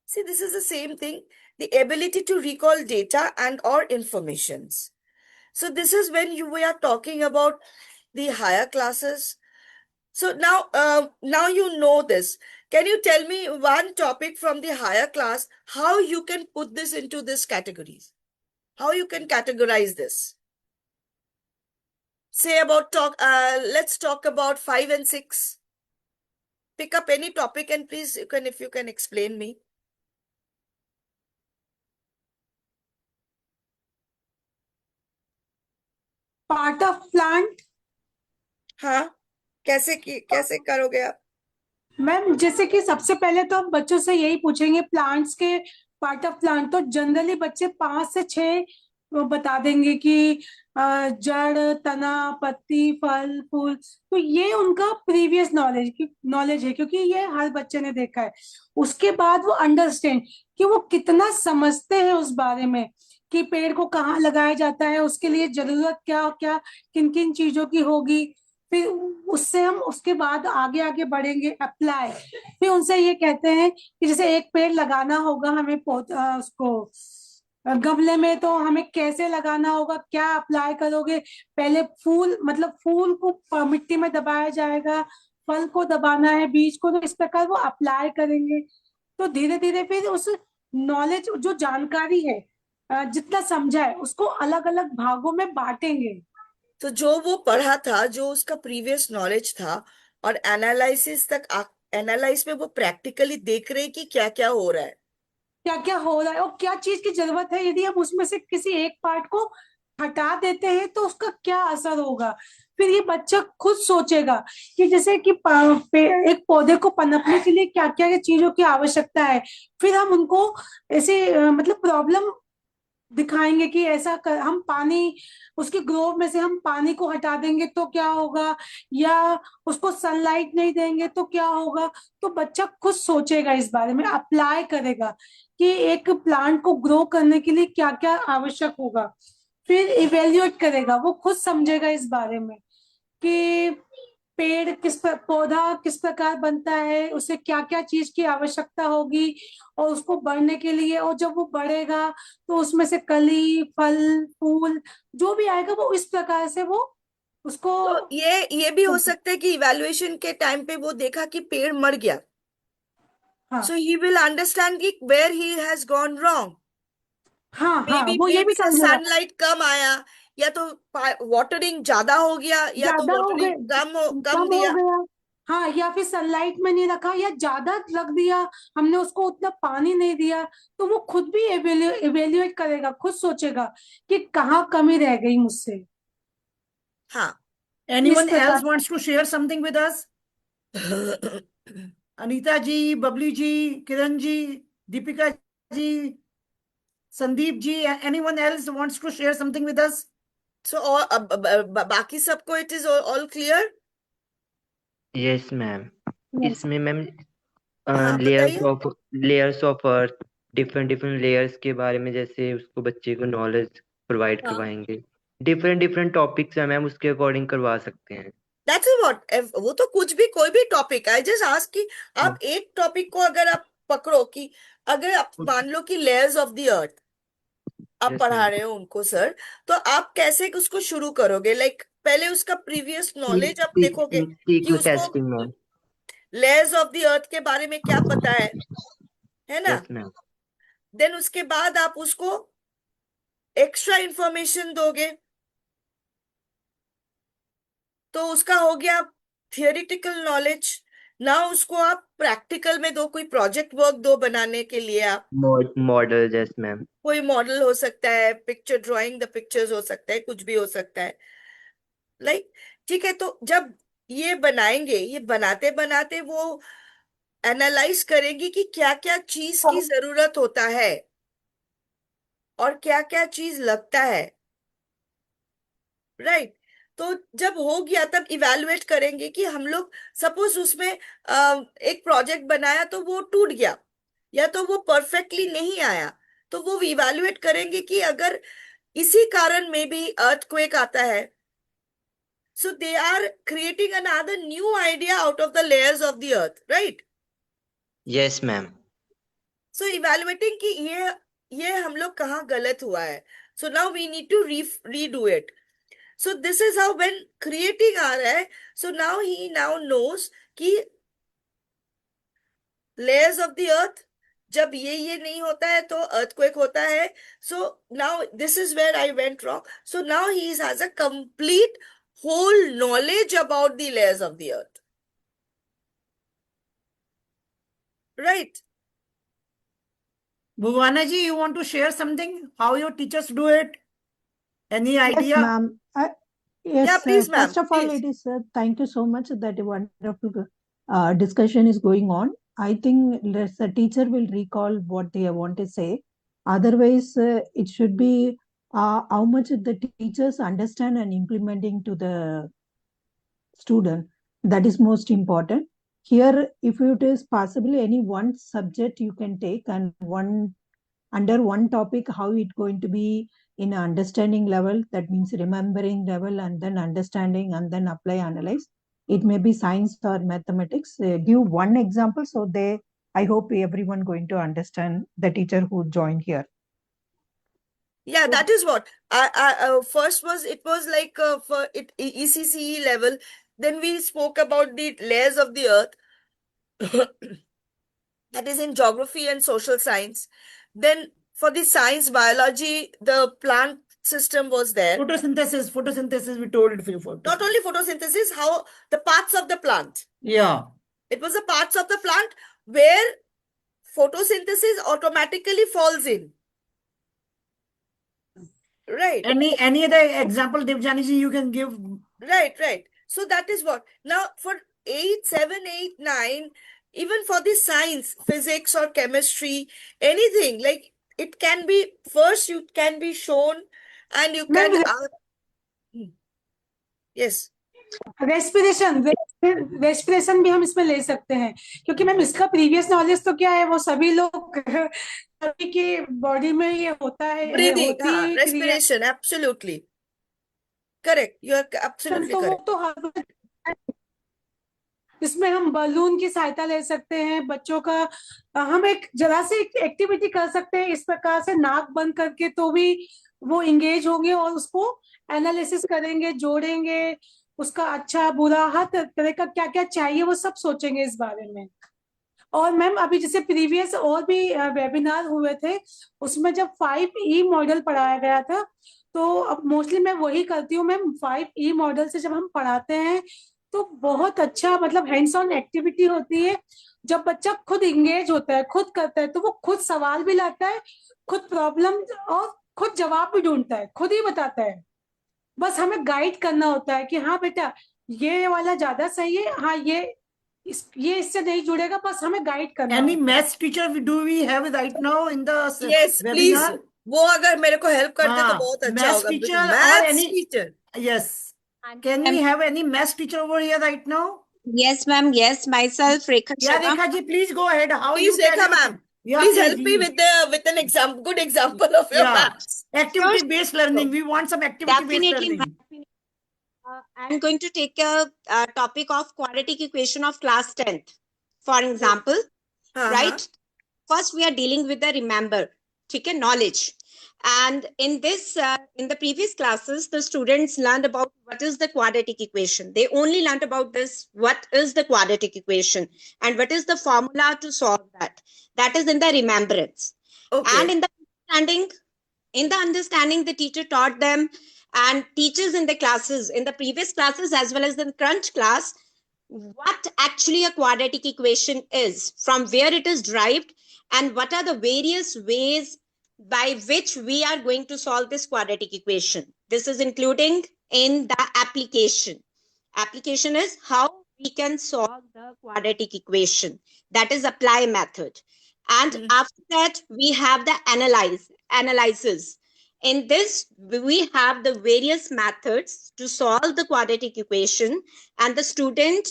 See, this is the same thing, the ability to recall data and or informations. So this is when we are talking about the higher classes. So now you know this. Can you tell me one topic from the higher class, how you can put this into this categories? How you can categorize this? Say about let's talk about 5 and 6. Pick up any topic and please, if you can explain me. Part of plant. हाँ, कैसे करोगे आप? Ma'am जैसे कि सबसे पहले तो हम बच्चों से यही पूछेंगे प्लांट्स के पार्ट ऑफ प्लांट, तो जनरली बच्चे 5 से 6 वो बता देंगे कि जड़, तना, पत्ती, फल, फूल। तो ये उनका प्रीवियस नॉलेज है, क्योंकि ये हर बच्चे ने देखा है। उसके बाद वो अंडरस्टैंड कि वो कितना समझते हैं उस बारे में कि पेड़ को कहाँ लगाया जाता है, उसके लिए जरूरत क्या क्या किन किन चीजों की होगी। फिर उससे हम उसके बाद आगे आगे बढ़ेंगे अप्लाई। फिर उनसे ये कहते हैं कि जैसे एक पेड़ लगाना होगा हमें उसको गमले में, तो हमें कैसे लगाना होगा, क्या अप्लाई करोगे। पहले फूल, मतलब फूल को मिट्टी में दबाया जाएगा, फल को दबाना है, बीज को, तो इस प्रकार वो अप्लाई करेंगे। तो धीरे धीरे फिर उस नॉलेज, जो जानकारी है, जितना समझा है, उसको अलग अलग भागों में बांटेंगे। तो जो वो पढ़ा था, जो उसका प्रीवियस नॉलेज था, और एनालिसिस तक एनालाइज में वो प्रैक्टिकली देख रहे हैं कि क्या क्या हो रहा है, क्या क्या हो रहा है और क्या चीज की जरूरत है। यदि हम उसमें से किसी एक पार्ट को हटा देते हैं तो उसका क्या असर होगा। फिर ये बच्चा खुद सोचेगा कि जैसे कि एक पौधे को पनपने के लिए क्या क्या चीजों की आवश्यकता है। फिर हम उनको ऐसे मतलब प्रॉब्लम दिखाएंगे कि हम पानी, उसकी ग्रोव में से हम पानी को हटा देंगे तो क्या होगा, या उसको सनलाइट नहीं देंगे तो क्या होगा। तो बच्चा खुद सोचेगा, इस बारे में अप्लाई करेगा कि एक प्लांट को ग्रो करने के लिए क्या क्या आवश्यक होगा। फिर इवेल्युएट करेगा, वो खुद समझेगा इस बारे में कि पौधा किस प्रकार बनता है, उसे क्या क्या चीज की आवश्यकता होगी और उसको बढ़ने के लिए। और जब वो बढ़ेगा तो उसमें से कली, फल, फूल जो भी आएगा वो इस प्रकार से वो उसको। तो ये भी हो सकता है कि इवैल्यूएशन के टाइम पे वो देखा कि पेड़ मर गया, हाँ सो ही विल अंडरस्टैंड कि where he has gone wrong. हाँ वो ये मे भी बी समझेगा। सनलाइट कम आया, या तो वाटरिंग ज्यादा हो गया, या तो ज्यादा हो गए, वाटरिंग कम कम हो दिया। गया। हाँ, या फिर सनलाइट में नहीं रखा या ज्यादा रख दिया, हमने उसको उतना पानी नहीं दिया। तो वो खुद भी इवेल्युएट करेगा, खुद सोचेगा कि कहाँ कमी रह गई मुझसे। हाँ। Anyone प्रकार else wants to share something with us? Anita ji, Babli ji, Kiran ji, Deepika ji, Sandeep ji, anyone else wants to share something with us? So बाकी सबको it is all clear? Yes, ma'am. Yes. इसमें ma'am हाँ, layers of earth, different layers के बारे में जैसे उसको बच्चे को नॉलेज प्रोवाइड हाँ। करवाएंगे। डिफरेंट टॉपिक्स है मैम, उसके अकॉर्डिंग करवा सकते हैं। That's what, वो तो कुछ भी, कोई भी टॉपिक, आई जस्ट आस्क कि आप एक टॉपिक को अगर आप पकड़ो, कि अगर आप मान लो कि लेयर्स ऑफ द अर्थ आप Yes, पढ़ा ma'am. रहे हो उनको सर, तो आप कैसे उसको शुरू करोगे? लाइक पहले उसका प्रीवियस नॉलेज आप देखोगे कि सीक्वेंस उसको testing ma'am. Layers of the earth के बारे में क्या पता है ना? Yes ma'am. देन उसके बाद आप उसको एक्स्ट्रा इंफॉर्मेशन दोगे, तो उसका हो गया थियोरिटिकल नॉलेज। ना उसको आप प्रैक्टिकल में दो, कोई प्रोजेक्ट वर्क दो बनाने के लिए, आप मॉडल, यस मैम। कोई मॉडल हो सकता है, पिक्चर ड्राइंग द पिक्चर्स हो सकता है, कुछ भी हो सकता है, लाइक ठीक है। तो जब ये बनाएंगे, ये बनाते बनाते वो एनालाइज करेंगी कि क्या क्या चीज की जरूरत होता है और क्या क्या चीज लगता है, राइट? तो जब हो गया तब इवैल्यूएट करेंगे कि हम लोग सपोज उसमें एक प्रोजेक्ट बनाया तो वो टूट गया या तो वो परफेक्टली नहीं आया, तो वो इवैल्यूएट करेंगे कि अगर इसी कारण में भी अर्थक्वेक आता है, so they are creating another new idea out of the layers of the earth, right? Yes ma'am. So evaluating कि ये हम लोग कहाँ गलत हुआ है, so now we need to redo it. So this is how when creating आ रहा है, so now he now knows कि layers of the earth जब ये नहीं होता है तो earthquake होता है. So now this is where I went wrong. So now he has a complete whole knowledge about the layers of the earth, right? Bhuvana ji, you want to share something? How your teachers do it? Any idea? Yes, ma'am. Yes, Yeah, please, ma'am, first of all, please. it is thank you so much that a wonderful discussion is going on. I think the teacher will recall what they want to say. Otherwise, it should be how much the teachers understand and implementing to the student. That is most important. Here, if it is possibly any one subject you can take and under one topic, how it going to be in understanding level, that means remembering level, and then understanding, and then apply, analyze. It may be science or mathematics. Give one example, so I hope everyone going to understand, the teacher who joined here. Yeah, that is what I first it was like for it ECCE level. Then we spoke about the layers of the earth, that is in geography and social science. Then for the science biology, the plant system was there. Photosynthesis, we told it before. Not only photosynthesis, how the parts of the plant. Yeah. It was the parts of the plant where photosynthesis automatically falls in. Right. Any other example, Devjani ji, you can give? Right. So that is what. Now for 8, 7, 8, 9, even for the science, physics or chemistry, anything, like it can be, first you can be shown and you can, yes. Respiration भी हम इसमें ले सकते हैं, क्योंकि ma'am इसका previous knowledge तो क्या है, वो सभी लोग सभी की बॉडी में ये होता है, Breathing, respiration, absolutely correct. You are absolutely correct. तो इसमें हम बलून की सहायता ले सकते हैं बच्चों का, हम एक जरा सी एक्टिविटी कर सकते हैं इस प्रकार से नाक बंद करके, तो भी वो इंगेज होंगे और उसको एनालिसिस करेंगे, जोड़ेंगे, उसका अच्छा बुरा हर तरह का क्या क्या चाहिए वो सब सोचेंगे इस बारे में. और मैम अभी जैसे प्रीवियस और भी वेबिनार हुए थे, उसमें जब 5E मॉडल पढ़ाया गया था, तो अब मोस्टली मैं वही करती हूँ मैम. 5E मॉडल से जब हम पढ़ाते हैं तो बहुत अच्छा, मतलब हैंड्स ऑन एक्टिविटी होती है. जब बच्चा खुद इंगेज होता है, खुद करता है, तो वो खुद सवाल भी लाता है, खुद प्रॉब्लम और खुद जवाब भी ढूंढता है, खुद ही बताता है. बस हमें गाइड करना होता है कि हाँ बेटा ये वाला ज्यादा सही है, हाँ ये इससे नहीं जुड़ेगा, बस हमें गाइड करना. Any maths teacher do we have right now in the yes webinar? Please, वो अगर मेरे को हेल्प करते तो बहुत अच्छा maths होगा. teacher or Maths any teacher. Yes. Can we have any maths teacher over here right now? Yes, ma'am. Yes, myself, Rekha Yeah, Sharma. Rekha ji, please go ahead. How Please, you tell Rekha it? ma'am, Yeah, please help please, me you. with an example, good example of your Yeah. maths. Activity based learning. We want some activity based Definitely, learning. I'm going to take a topic of quadratic equation of class 10th. For example, right? First, we are dealing with the remember, okay, knowledge. And in this, in the previous classes, the students learned about what is the quadratic equation. They only learned about this, what is the quadratic equation and what is the formula to solve that. That is in the remembrance. Okay. And in the understanding, the teacher taught them, and teachers in the classes, in the previous classes as well as the current class, what actually a quadratic equation is, from where it is derived, and what are the various ways by which we are going to solve this quadratic equation. This is including in the application. Application is how we can solve the quadratic equation. That is apply method. And after that, we have the analysis. In this, we have the various methods to solve the quadratic equation, and the student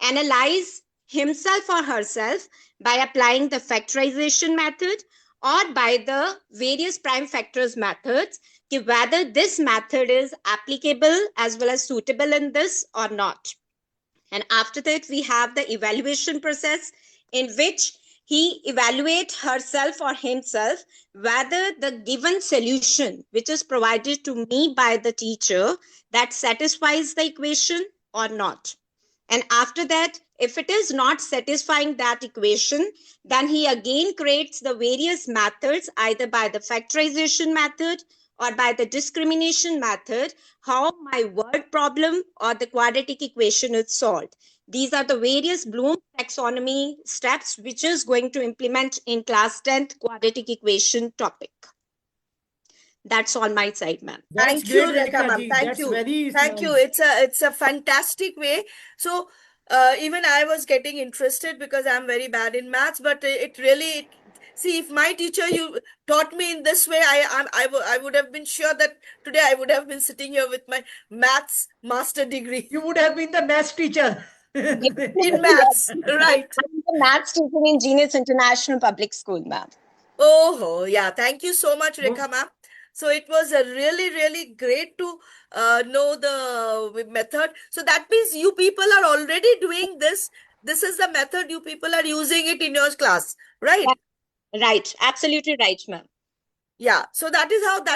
analyze himself or herself by applying the factorization method or by the various prime factors methods, whether this method is applicable as well as suitable in this or not. And after that, we have the evaluation process, in which he evaluates herself or himself whether the given solution which is provided to me by the teacher, that satisfies the equation or not. And after that, if it is not satisfying that equation, then he again creates the various methods, either by the factorization method or by the discrimination method, how my word problem or the quadratic equation is solved. These are the various Bloom taxonomy steps which is going to implement in class 10th quadratic equation topic. That's on my side, ma'am. That's Thank you, great, Rekha Renika ma'am. ji. Thank That's you. very Thank you. nice. It's a fantastic way. So even I was getting interested because I'm very bad in maths, but it really, see, if my teacher you taught me in this way, I would have been sure that today I would have been sitting here with my maths master degree You would have been the math teacher. in maths, right? I'm the maths teacher in Genius International Public School, ma'am. Oh, yeah. Thank you so much, Rekha ma'am. So it was a really, really great to know the method. So that means you people are already doing this. This is the method you people are using it in your class, right? Right. Absolutely right, ma'am. Yeah. So that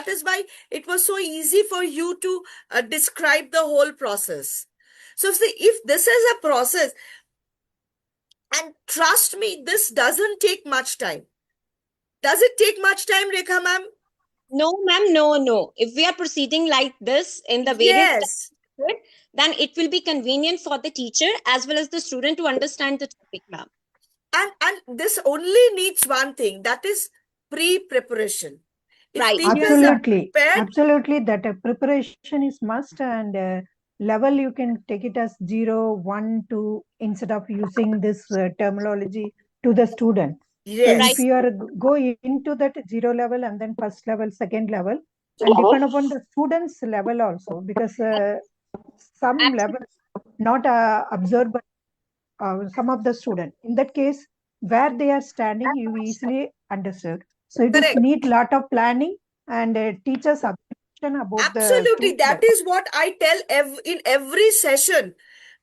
is why it was so easy for you to describe the whole process. So see, if this is a process, and trust me, this doesn't take much time. Does it take much time, Rekha ma'am? No, ma'am, no. If we are proceeding like this in the various Yes. steps, then it will be convenient for the teacher as well as the student to understand the topic, ma'am. And this only needs one thing, that is pre-preparation. If Right. teachers are Absolutely, prepared, absolutely. That preparation is must, and level you can take it as 0, 1, 2 instead of using this terminology to the student. So yes. if you are go into that 0 level and then first level, second level, and depend upon the student's level also, because some levels not observed by some of the student. In that case, where they are standing, you easily understood. So it is Correct. need lot of planning and teachers' observation about Absolutely. the That is what I tell in every session.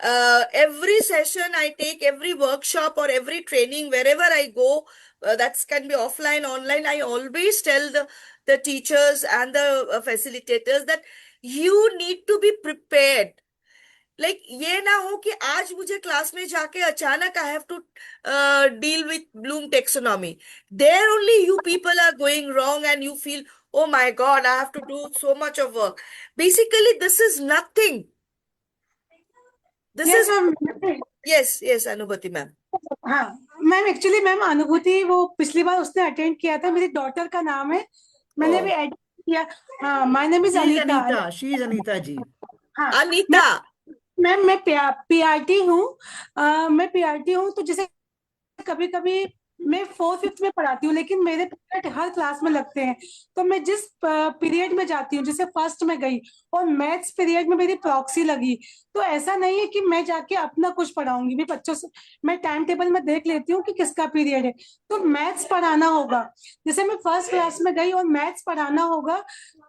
Every session I take, every workshop or every training, wherever I go, that can be offline, online, I always tell the teachers and the facilitators that you need to be prepared. Like ये ना हो कि आज मुझे class में जाके अचानक I have to deal with Bloom taxonomy there only you people are going wrong and you feel oh my god, I have to do so much of work. Basically this is nothing. This Yes, is ma'am. yes Anubhati ma'am. हाँ ma'am, actually ma'am अनुभूति वो पिछली बार उसने attend किया था, मेरी daughter का नाम है, मैंने भी एड किया. हाँ, my name is She is Anita. Anita. She is Anita ji. हाँ Anita. मैम, मैं पीआरटी हूँ. मैं पीआरटी हूँ, तो जैसे कभी कभी मैं 4th-5th में पढ़ाती हूँ, लेकिन मेरे पीरियड हर क्लास में लगते हैं. तो मैं जिस पीरियड में जाती हूँ, जैसे फर्स्ट में गई और मैथ्स पीरियड में मेरी प्रॉक्सी लगी, तो ऐसा नहीं है कि मैं जाके अपना कुछ पढ़ाऊंगी. भी बच्चों से मैं टाइम टेबल में देख लेती हूँ कि किसका पीरियड है, तो मैथ्स पढ़ाना होगा. जैसे मैं फर्स्ट क्लास में गई और मैथ्स पढ़ाना होगा,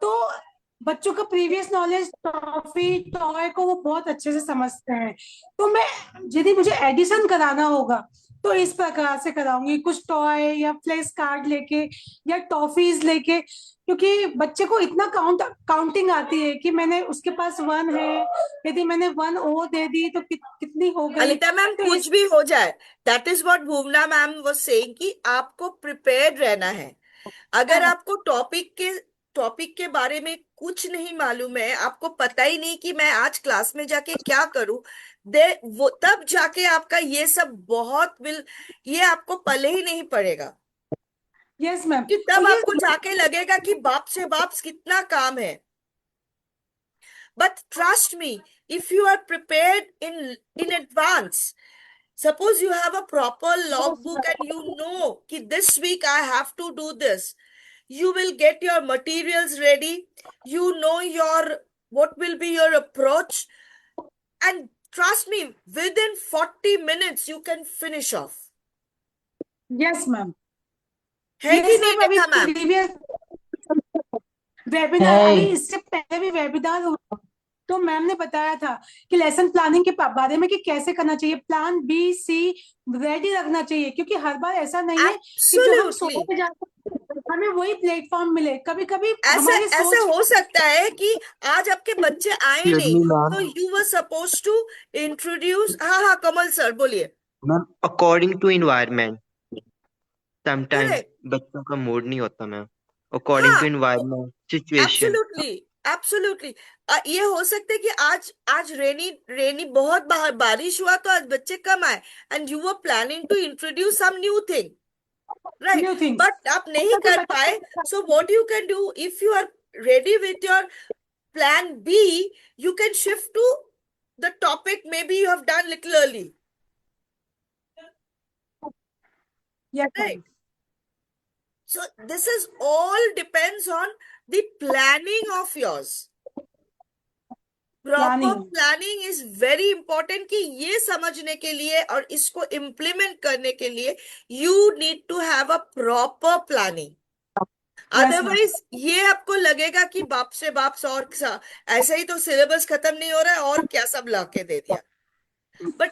तो बच्चों का प्रीवियस नॉलेज टॉफी टॉय को वो बहुत अच्छे से समझते हैं. तो मैं यदि मुझे एडिशन कराना होगा, तो तो इस प्रकार से कराऊंगी, कुछ टॉय या फ्लैश कार्ड लेके या टॉफीज लेके, क्योंकि बच्चे को इतना काउंटिंग आती है कि मैंने उसके पास 1 है, यदि मैंने 1 और दे दी तो कितनी हो गई। अलिता मैम, तो कुछ भी हो जाए, that is what Bhuvana ma'am was saying कि आपको प्रिपेयर्ड रहना है। अगर आपको टॉपिक के बारे में कुछ नहीं मालूम है, आपको पता ही नहीं कि मैं आज क्लास में जाके क्या करूं, दे वो तब जाके आपका ये सब ये आपको पले ही नहीं पड़ेगा। Yes ma'am. कि तब आपको जाके लगेगा कि बाप से बाप कितना काम है। But trust me, if you are prepared in advance, suppose you have a proper logbook and you know that this week I have to do this, you will get your materials ready, you know what will be your approach, and trust me, within 40 minutes you can finish off. Yes ma'am. है कि yes नहीं ma'am, अभी रेखा ma'am? Previous webinar, अभी इससे पहले भी webinar हुआ तो मैम ने बताया था कि लेसन प्लानिंग के बारे में कि कैसे करना चाहिए, प्लान बी सी रेडी रखना चाहिए, क्योंकि हर बार ऐसा नहीं है कि जो हम सोच Absolutely. में जाते हैं, हमें वही प्लेटफॉर्म मिले। कभी कभी ऐसे हमारी ऐसे सोच हो सकता है कि आज आपके बच्चे आए Excuse नहीं, me, ma'am. तो you were suppose to introduce. हाँ हाँ, कमल सर बोलिए। Ma'am, according to environment, sometime correct. बच्चों का मूड नहीं होता मैम, अकॉर्डिंग हाँ, to environment situation. Absolutely absolutely. ये हो सकता है कि आज आज रेनी रेनी बहुत बारिश हुआ तो आज बच्चे कम आए, and you were planning to introduce some new thing, right? New things. But आप नहीं कर पाए, so what you can do, if you are ready with your plan B, you can shift to the topic maybe you have done little early. Yes Right. Ma'am. So this is all depends on the planning of yours. Proper Planning. planning is very important कि ये समझने के लिए और इसको implement करने के लिए you need to have a proper planning. Otherwise ये आपको लगेगा कि बाप से बाप ऐसे ही तो सिलेबस खत्म नहीं हो रहा है और क्या सब ला के दे दिया। बट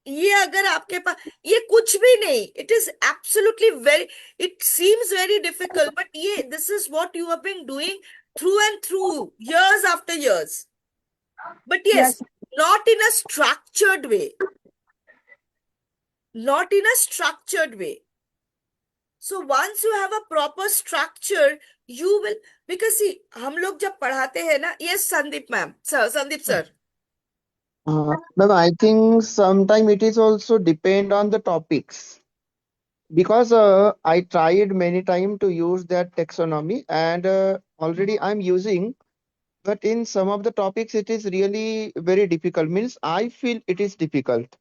ये अगर आपके पास ये कुछ भी नहीं, it is absolutely very, it seems very difficult, but ये this is what you have been doing through and through, years after years. But yes, not in a structured way. Not in a structured way. So once you have a proper structure, you will, because see, हम लोग जब पढ़ाते हैं ना, yes Sandeep ma'am, Sandeep sir. Ma'am, I think sometime it is also depend on the topics because I tried many time to use that taxonomy and already I'm using, but in some of the topics it is really very difficult. Means I feel it is difficult.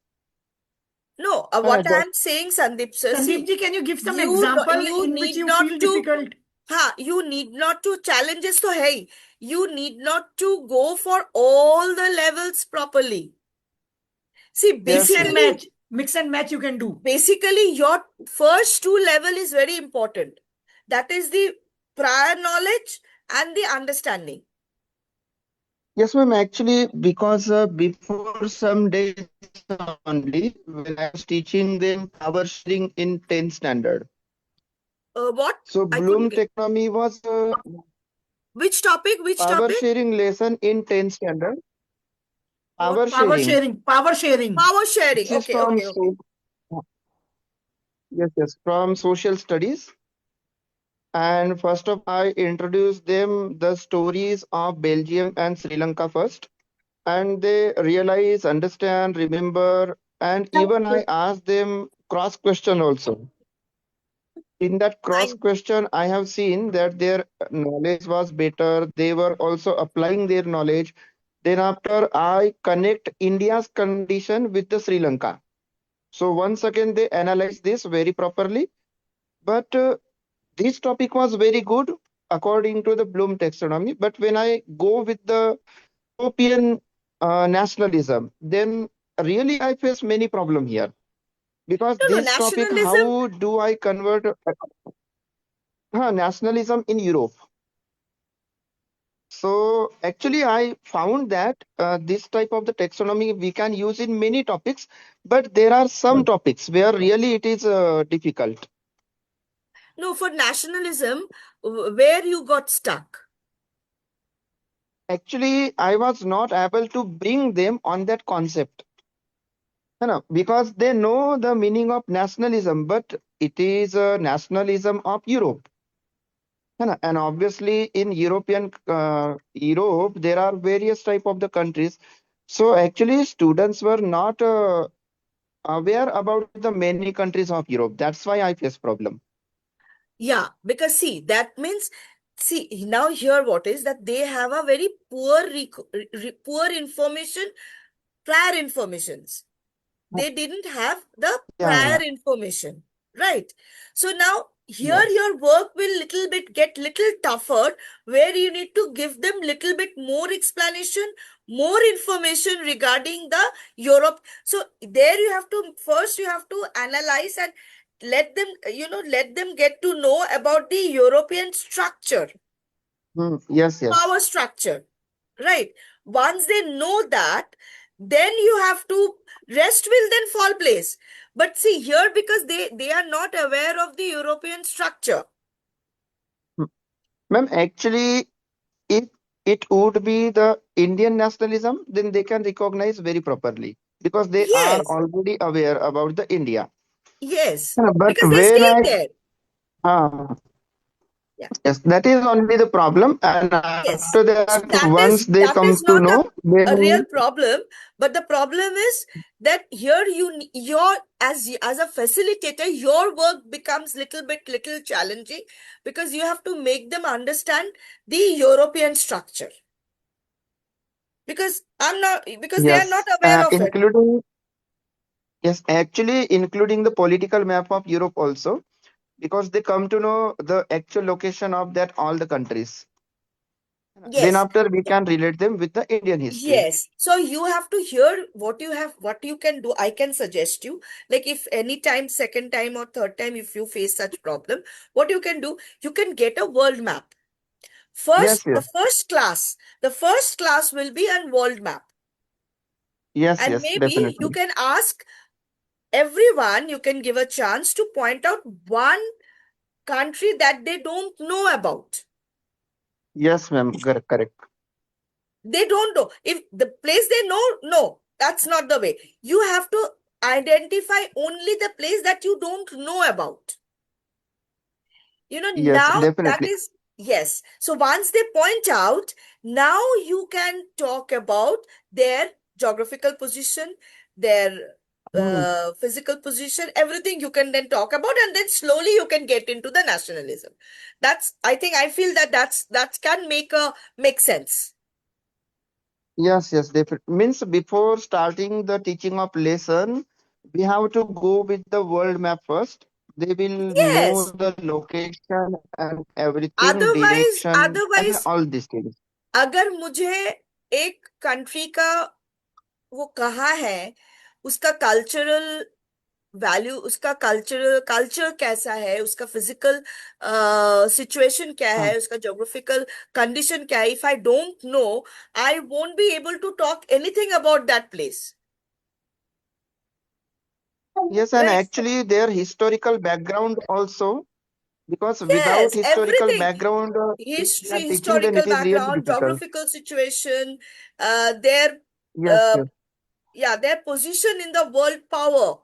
No, what I just am saying, Sandeep sir, see, Sandeep ji, can you give some you example you in which need you not feel to, difficult? हाँ, you need not to, challenges तो है ही, you need not to go for all the levels properly. See, Mix and match you can do. basically your first 2 level is very important. That is the prior knowledge and the understanding. yes, ma'am. Actually, because before some days only, when I was teaching them power sharing in 10th standard. What? So I couldn't Bloom get. taxonomy was Which topic? Which power topic? sharing lesson in 10th standard. What? Power sharing. Power sharing. Power sharing. This is Okay, from okay, okay. yes, from social studies. And first of all, I introduced them the stories of Belgium and Sri Lanka first. And they realize, understand, remember, and even I asked them cross question also. In that cross Fine. question, I have seen that their knowledge was better. They were also applying their knowledge. Then after I connect India's condition with the Sri Lanka. So once again, they analyze this very properly. But this topic was very good according to the Bloom taxonomy. But when I go with the European nationalism, then really I face many problem here. Because No, this topic, nationalism. how do I convert nationalism in Europe? So actually, I found that this type of the taxonomy we can use in many topics, but there are some topics where really it is difficult. No, for nationalism, where you got stuck? Actually, I was not able to bring them on that concept. Because they know the meaning of nationalism, but it is a nationalism of Europe. And obviously in Europe, there are various type of the countries. So actually students were not aware about the many countries of Europe. That's why I face problem. Yeah, because see, that means, see, now here what is that they have a very poor information, prior informations. They didn't have the Yeah, prior information, right? So now here yeah. your work will get little tougher, where you need to give them little bit more explanation, more information regarding the Europe. So there you have to first you have to analyze and let them, let them get to know about the European structure, Yes, yes. power structure, right? Once they know that, then you have to, rest will then fall place. But see here, because they are not aware of the European structure. Ma'am, actually, if it would be the Indian nationalism, then they can recognize very properly because they are Yes, already aware about the India. yes, But because they're when staying I there. uh, Yeah. yes, that is only the problem. And Yes. after So that, that once is they that come is to not know, a real then problem, but the problem is that here your as a facilitator, your work becomes little challenging, because you have to make them understand the European structure, because they are not yes, aware of it. including yes, actually including the political map of Europe also, because they come to know the actual location of that all the countries. Then Yes. after we can relate them with the Indian history. Yes. So you have to hear what you can do. I can suggest you, like, if any time, second time or third time, if you face such problem, what you can do, you can get a world map. Yes, First, yes, the first class will be a world map. yes, And yes, maybe you definitely. can ask everyone, you can give a chance to point out one country that they don't know about. Yes, ma'am, correct. They don't know. If the place they know, no, that's not the way. You have to identify only the place that you don't know about. Yes, Now that definitely. is, yes. So once they point out, now you can talk about their geographical position, their Hmm. physical position, everything you can then talk about, and then slowly you can get into the nationalism. I feel that can make sense. Yes, definitely. Means before starting the teaching of lesson, we have to go with the world map first. They will know Yes. the location and everything, Otherwise, direction, and otherwise, all these things. अगर मुझे एक country का वो कहा है, उसका cultural value, उसका culture कैसा है, उसका फिजिकल सिचुएशन क्या हाँ. है, उसका ज्योग्राफिकल कंडीशन क्या है, if I don't know, I won't be able to talk anything about that place, Yes, and right? actually their historical background also, because without Yes, historical everything. background, if we are History, teaching, then historical it is really background, difficult. geographical situation, their Yes, uh, yes, yeah, their position in the world power,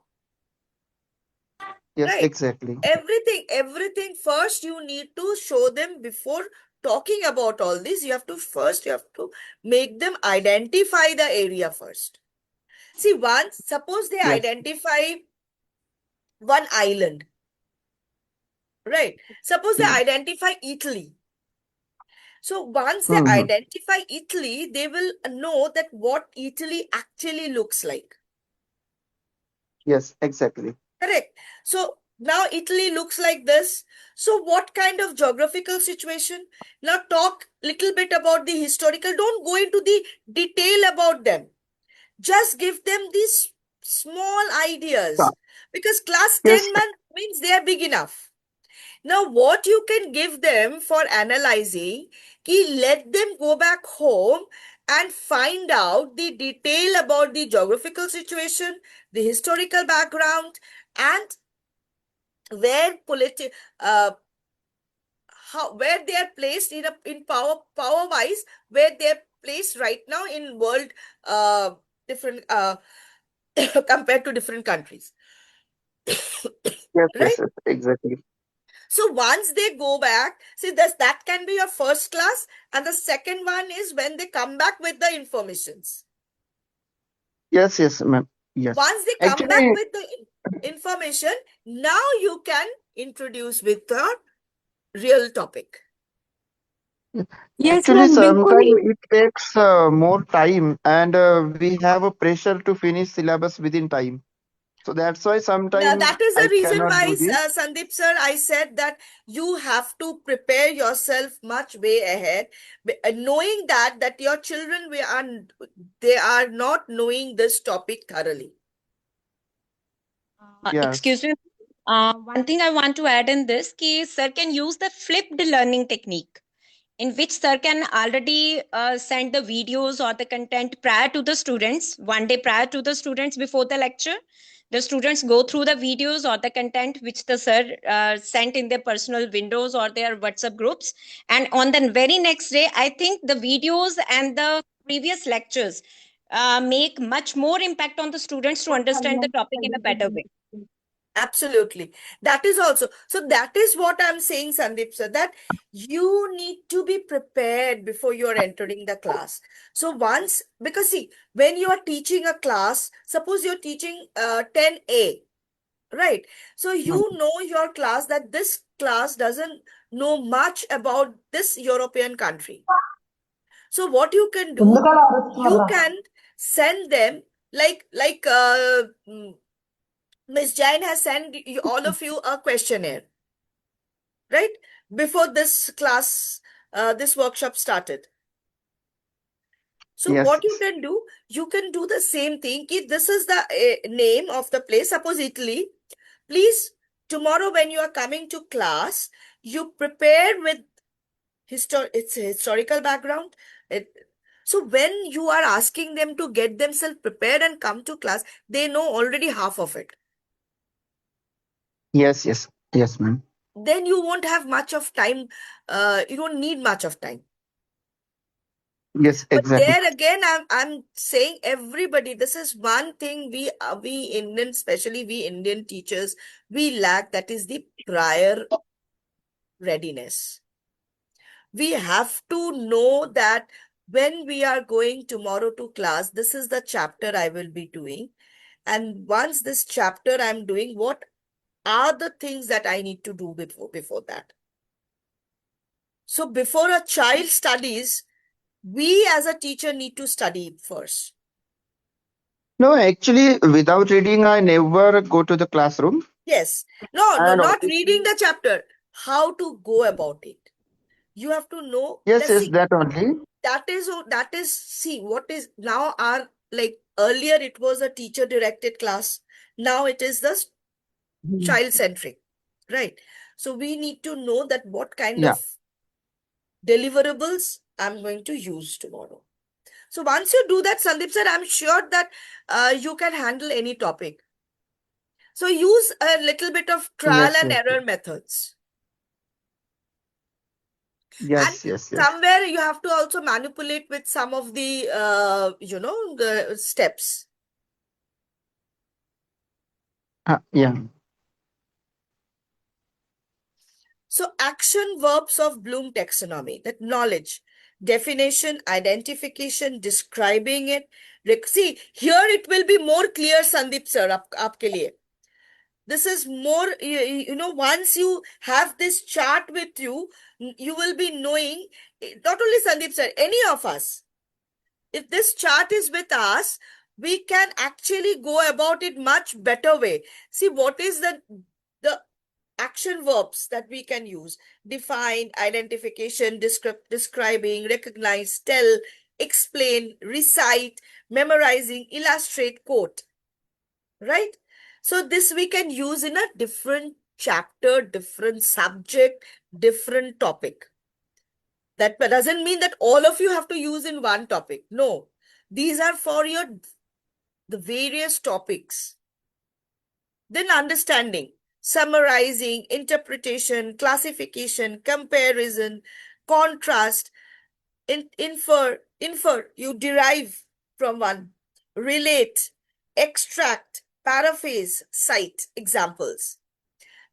yes, right? exactly. Everything first you need to show them before talking about all this. You have to make them identify the area first. See, once, suppose they Yes. identify one island, right? Suppose they Hmm. identify Italy. So once they Hmm. identify Italy, they will know that what Italy actually looks like. Yes, exactly. Correct. So now Italy looks like this. So what kind of geographical situation? Now talk little bit about the historical. Don't go into the detail about them. Just give them these small Yeah. ideas. Because class Yes, 10 month means they are big enough. Now, what you can give them for analyzing, let them go back home and find out the detail about the geographical situation, the historical background, and where where they are placed in power wise, where they are placed right now in world different compared to different countries. Yes, Right? yes, exactly. So once they go back, see that can be your first class, and the second one is when they come back with the informations. Yes, yes, ma'am. Yes. Once they come back Actually, with the information, now you can introduce with the real topic. Yes, actually, ma'am, बिल्कुल sometimes he it takes more time, and we have a pressure to finish syllabus within time. So that's why Now, sometimes that is the I reason cannot why, do this. Sandeep sir, I said that you have to prepare yourself much way ahead, knowing that your children they are not knowing this topic thoroughly. Yes. Excuse me. One thing I want to add in this, ki sir can use the flipped learning technique, in which sir can already send the videos or the content prior to the students, one day prior to the students before the lecture. The students go through the videos or the content which the sir sent in their personal windows or their WhatsApp groups. And on the very next day, I think the videos and the previous lectures make much more impact on the students to understand the topic in a better way. Absolutely. That is also. So that is what I'm saying, Sandeep sir, that you need to be prepared before you're entering the class. So because see, when you are teaching a class, suppose you're teaching 10A, right? So you know your class that this class doesn't know much about this European country. So what you can do, you can send them Ms. Jain has sent all of you a questionnaire, right? Before this class, this workshop started. So Yes. what you can do the same thing. This is the name of the place, suppose Italy. Please, tomorrow when you are coming to class, you prepare with its historical background. So when you are asking them to get themselves prepared and come to class, they know already half of it. Yes, yes, yes, ma'am. Then you won't have much of time. You don't need much of time. Yes, But exactly. there again, I'm saying everybody, this is one thing we Indians, especially we Indian teachers, we lack, that is the prior readiness. We have to know that when we are going tomorrow to class, this is the chapter I will be doing. And once this chapter I'm doing, what are the things that I need to do before that? So before a child studies, we as a teacher need to study first. No, actually, without reading, I never go to the classroom. Yes. No, And not obviously, reading the chapter. How to go about it. You have to know. yes, Let's yes, see. that only. See what is now our, like earlier it was a teacher directed class. Now it is the child centric, right? So we need to know that what kind Yeah. of deliverables I'm going to use tomorrow. So once you do that, Sandeep sir, I'm sure that you can handle any topic. So use a little bit of trial Yes, and yes, error methods. And yes, yes, yes. somewhere you have to also manipulate with some of the, the steps. Yeah. So action verbs of Bloom taxonomy, that knowledge, definition, identification, describing it. See, here it will be more clear, Sandeep sir, aapke liye. This is more, once you have this chart with you, you will be knowing, not only Sandeep sir, any of us. If this chart is with us, we can actually go about it much better way. See, what is the action verbs that we can use? Define, identification, describing, recognize, tell, explain, recite, memorizing, illustrate, quote. Right? So this we can use in a different chapter, different subject, different topic. That doesn't mean that all of you have to use in one topic. No, these are for the various topics. Then understanding, summarizing, interpretation, classification, comparison, contrast, infer, you derive from one, relate, extract, paraphrase, cite examples.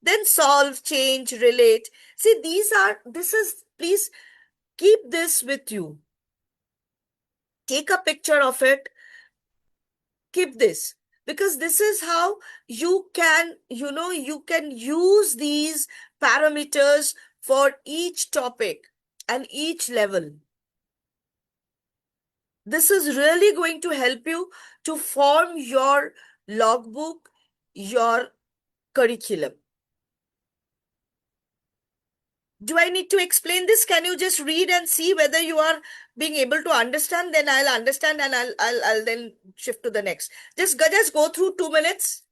Then solve, change, relate. See, please keep this with you. Take a picture of it. Keep this, because this is how you can, you can use these parameters for each topic and each level. This is really going to help you to form your logbook, your curriculum. Do I need to explain this? Can you just read and see whether you are being able to understand? Then I'll understand and I'll then shift to the next. Just go through 2 minutes.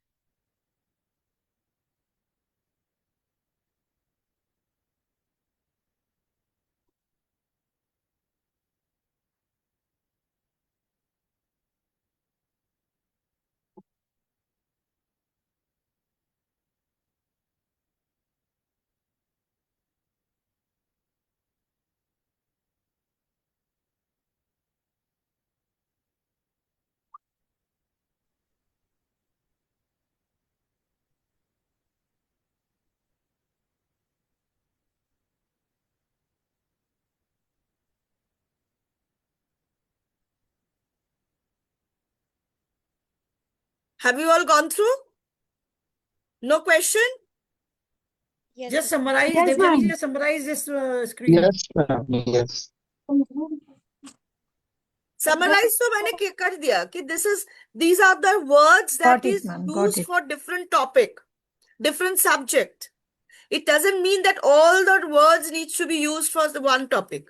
Have you all gone through? No question? Yes, Just ma'am. summarize, Yes, Devjani, ma'am. just summarize this screen. Yes, ma'am. Yes. Summarize तो मैंने कर दिया कि these are the words that Got it, is ma'am. Got used it. for different topic, different subject. It doesn't mean that all the words needs to be used for the one topic.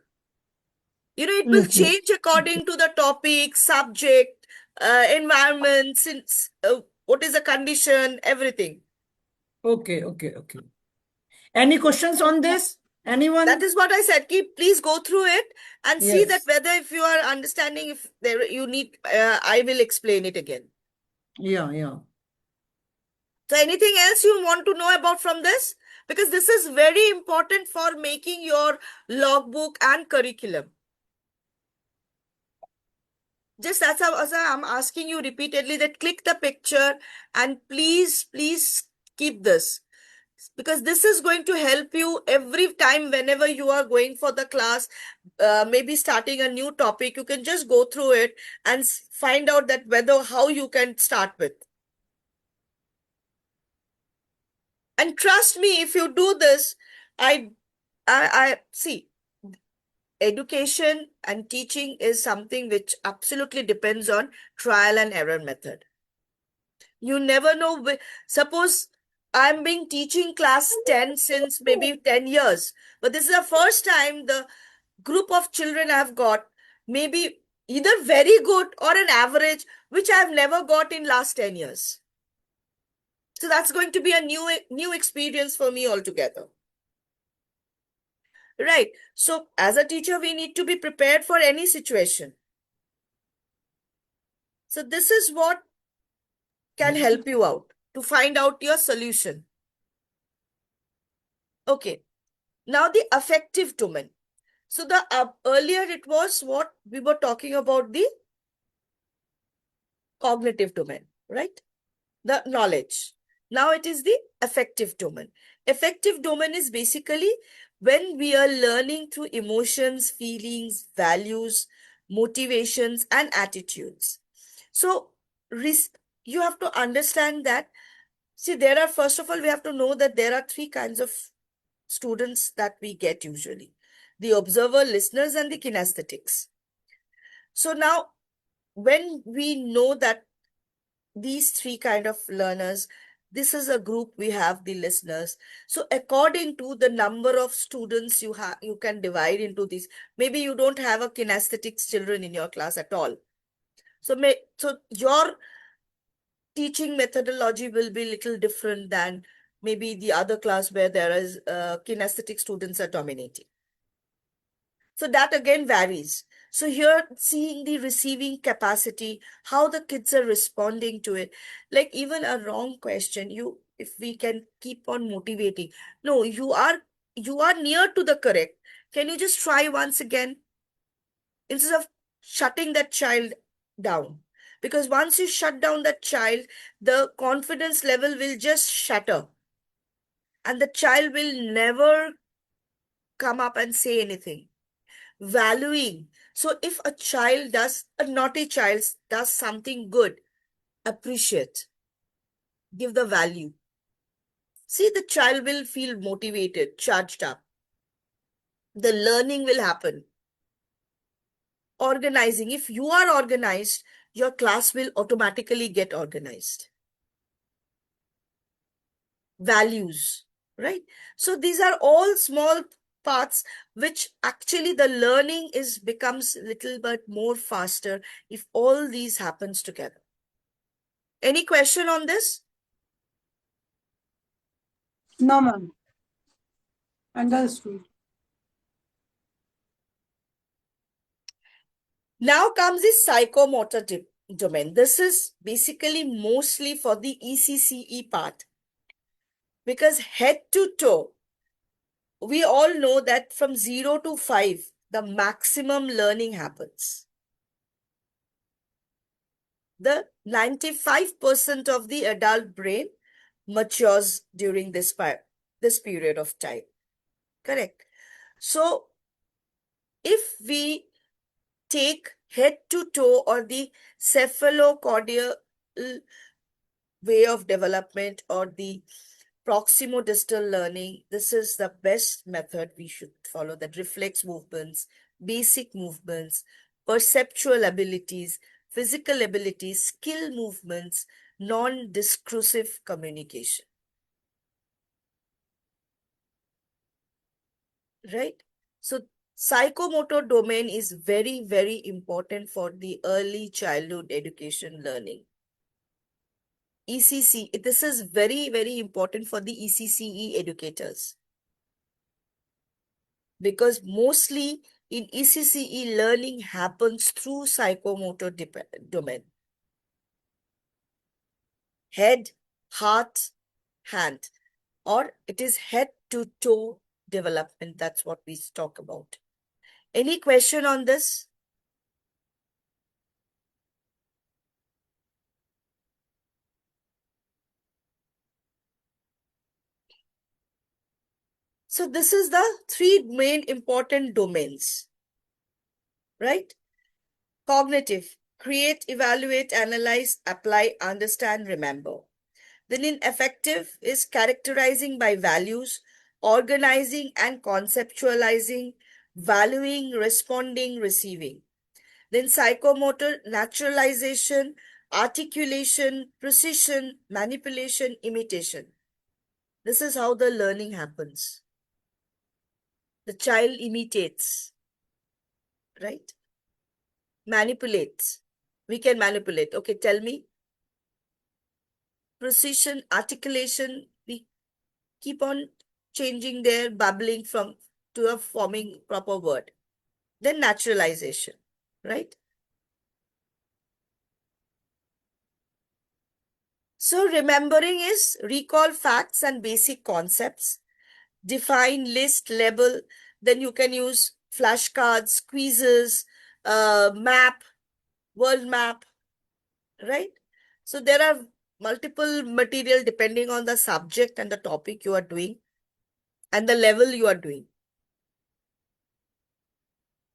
It will Yes, yes. change according to the topic, subject, environment, since what is the condition, everything. Okay. Any questions on this? Anyone? That is what I said. Please go through it and see that Yes. whether if you are understanding, if there you need, I will explain it again. Yeah. So anything else you want to know about from this? Because this is very important for making your logbook and curriculum. Just as I'm asking you repeatedly that click the picture and please keep this. Because this is going to help you every time whenever you are going for the class, maybe starting a new topic, you can just go through it and find out that how you can start with. And trust me, if you do this, I see, education and teaching is something which absolutely depends on trial and error method. You never know. Suppose I'm been teaching class 10 since maybe 10 years, but this is the first time the group of children I've got maybe either very good or an average, which I've never got in last 10 years. So that's going to be a new experience for me altogether. Right. So as a teacher, we need to be prepared for any situation. So this is what can help you out to find out your solution. Okay. Now the affective domain. So the earlier it was what we were talking about, the cognitive domain, right? The knowledge. Now it is the affective domain. Affective domain is basically when we are learning through emotions, feelings, values, motivations, and attitudes. So you have to understand that, see, first of all, we have to know that there are 3 kinds of students that we get usually: the observer, listeners, and the kinesthetics. So now, when we know that these 3 kind of learners, this is a group, we have the listeners. So according to the number of students you can divide into these. Maybe you don't have a kinesthetics children in your class at all. So your teaching methodology will be little different than maybe the other class where there is kinesthetic students are dominating. So that again varies. So here, seeing the receiving capacity, how the kids are responding to it, like even a wrong question, if we can keep on motivating. No, you are near to the correct. Can you just try once again? Instead of shutting that child down. Because once you shut down that child, the confidence level will just shatter. And the child will never come up and say anything. Valuing. So if a naughty child does something good, appreciate. Give the value. See, the child will feel motivated, charged up. The learning will happen. Organizing. If you are organized, your class will automatically get organized. Values, right? So these are all small parts which actually the learning becomes a little bit more faster if all these happens together. Any question on this? No, ma'am. Understood. Now comes the psychomotor domain. This is basically mostly for the ECCE part. Because head to toe, we all know that from 0 to 5, the maximum learning happens. The 95% of the adult brain matures during this period of time. Correct. So, if we take head to toe or the cephalocordial way of development or the proximodistal learning, this is the best method we should follow. That reflex movements, basic movements, perceptual abilities, physical abilities, skill movements, non-discursive communication. Right? So psychomotor domain is very, very important for the early childhood education learning. ECC, this is very, very important for the ECCE educators. Because mostly in ECCE, learning happens through psychomotor domain. Head, heart, hand. Or it is head to toe development. That's what we talk about. Any question on this? So this is the 3 main important domains, right? Cognitive, create, evaluate, analyze, apply, understand, remember. Then in affective is characterizing by values, organizing and conceptualizing, valuing, responding, receiving. Then psychomotor, naturalization, articulation, precision, manipulation, imitation. This is how the learning happens. The child imitates, right? Manipulates. We can manipulate. Okay, tell me. Precision, articulation, we keep on changing their babbling to a forming proper word. Then naturalization, right? So remembering is recall facts and basic concepts, define, list, label. Then you can use flashcards, quizzes, map, world map, right? So there are multiple material depending on the subject and the topic you are doing and the level you are doing.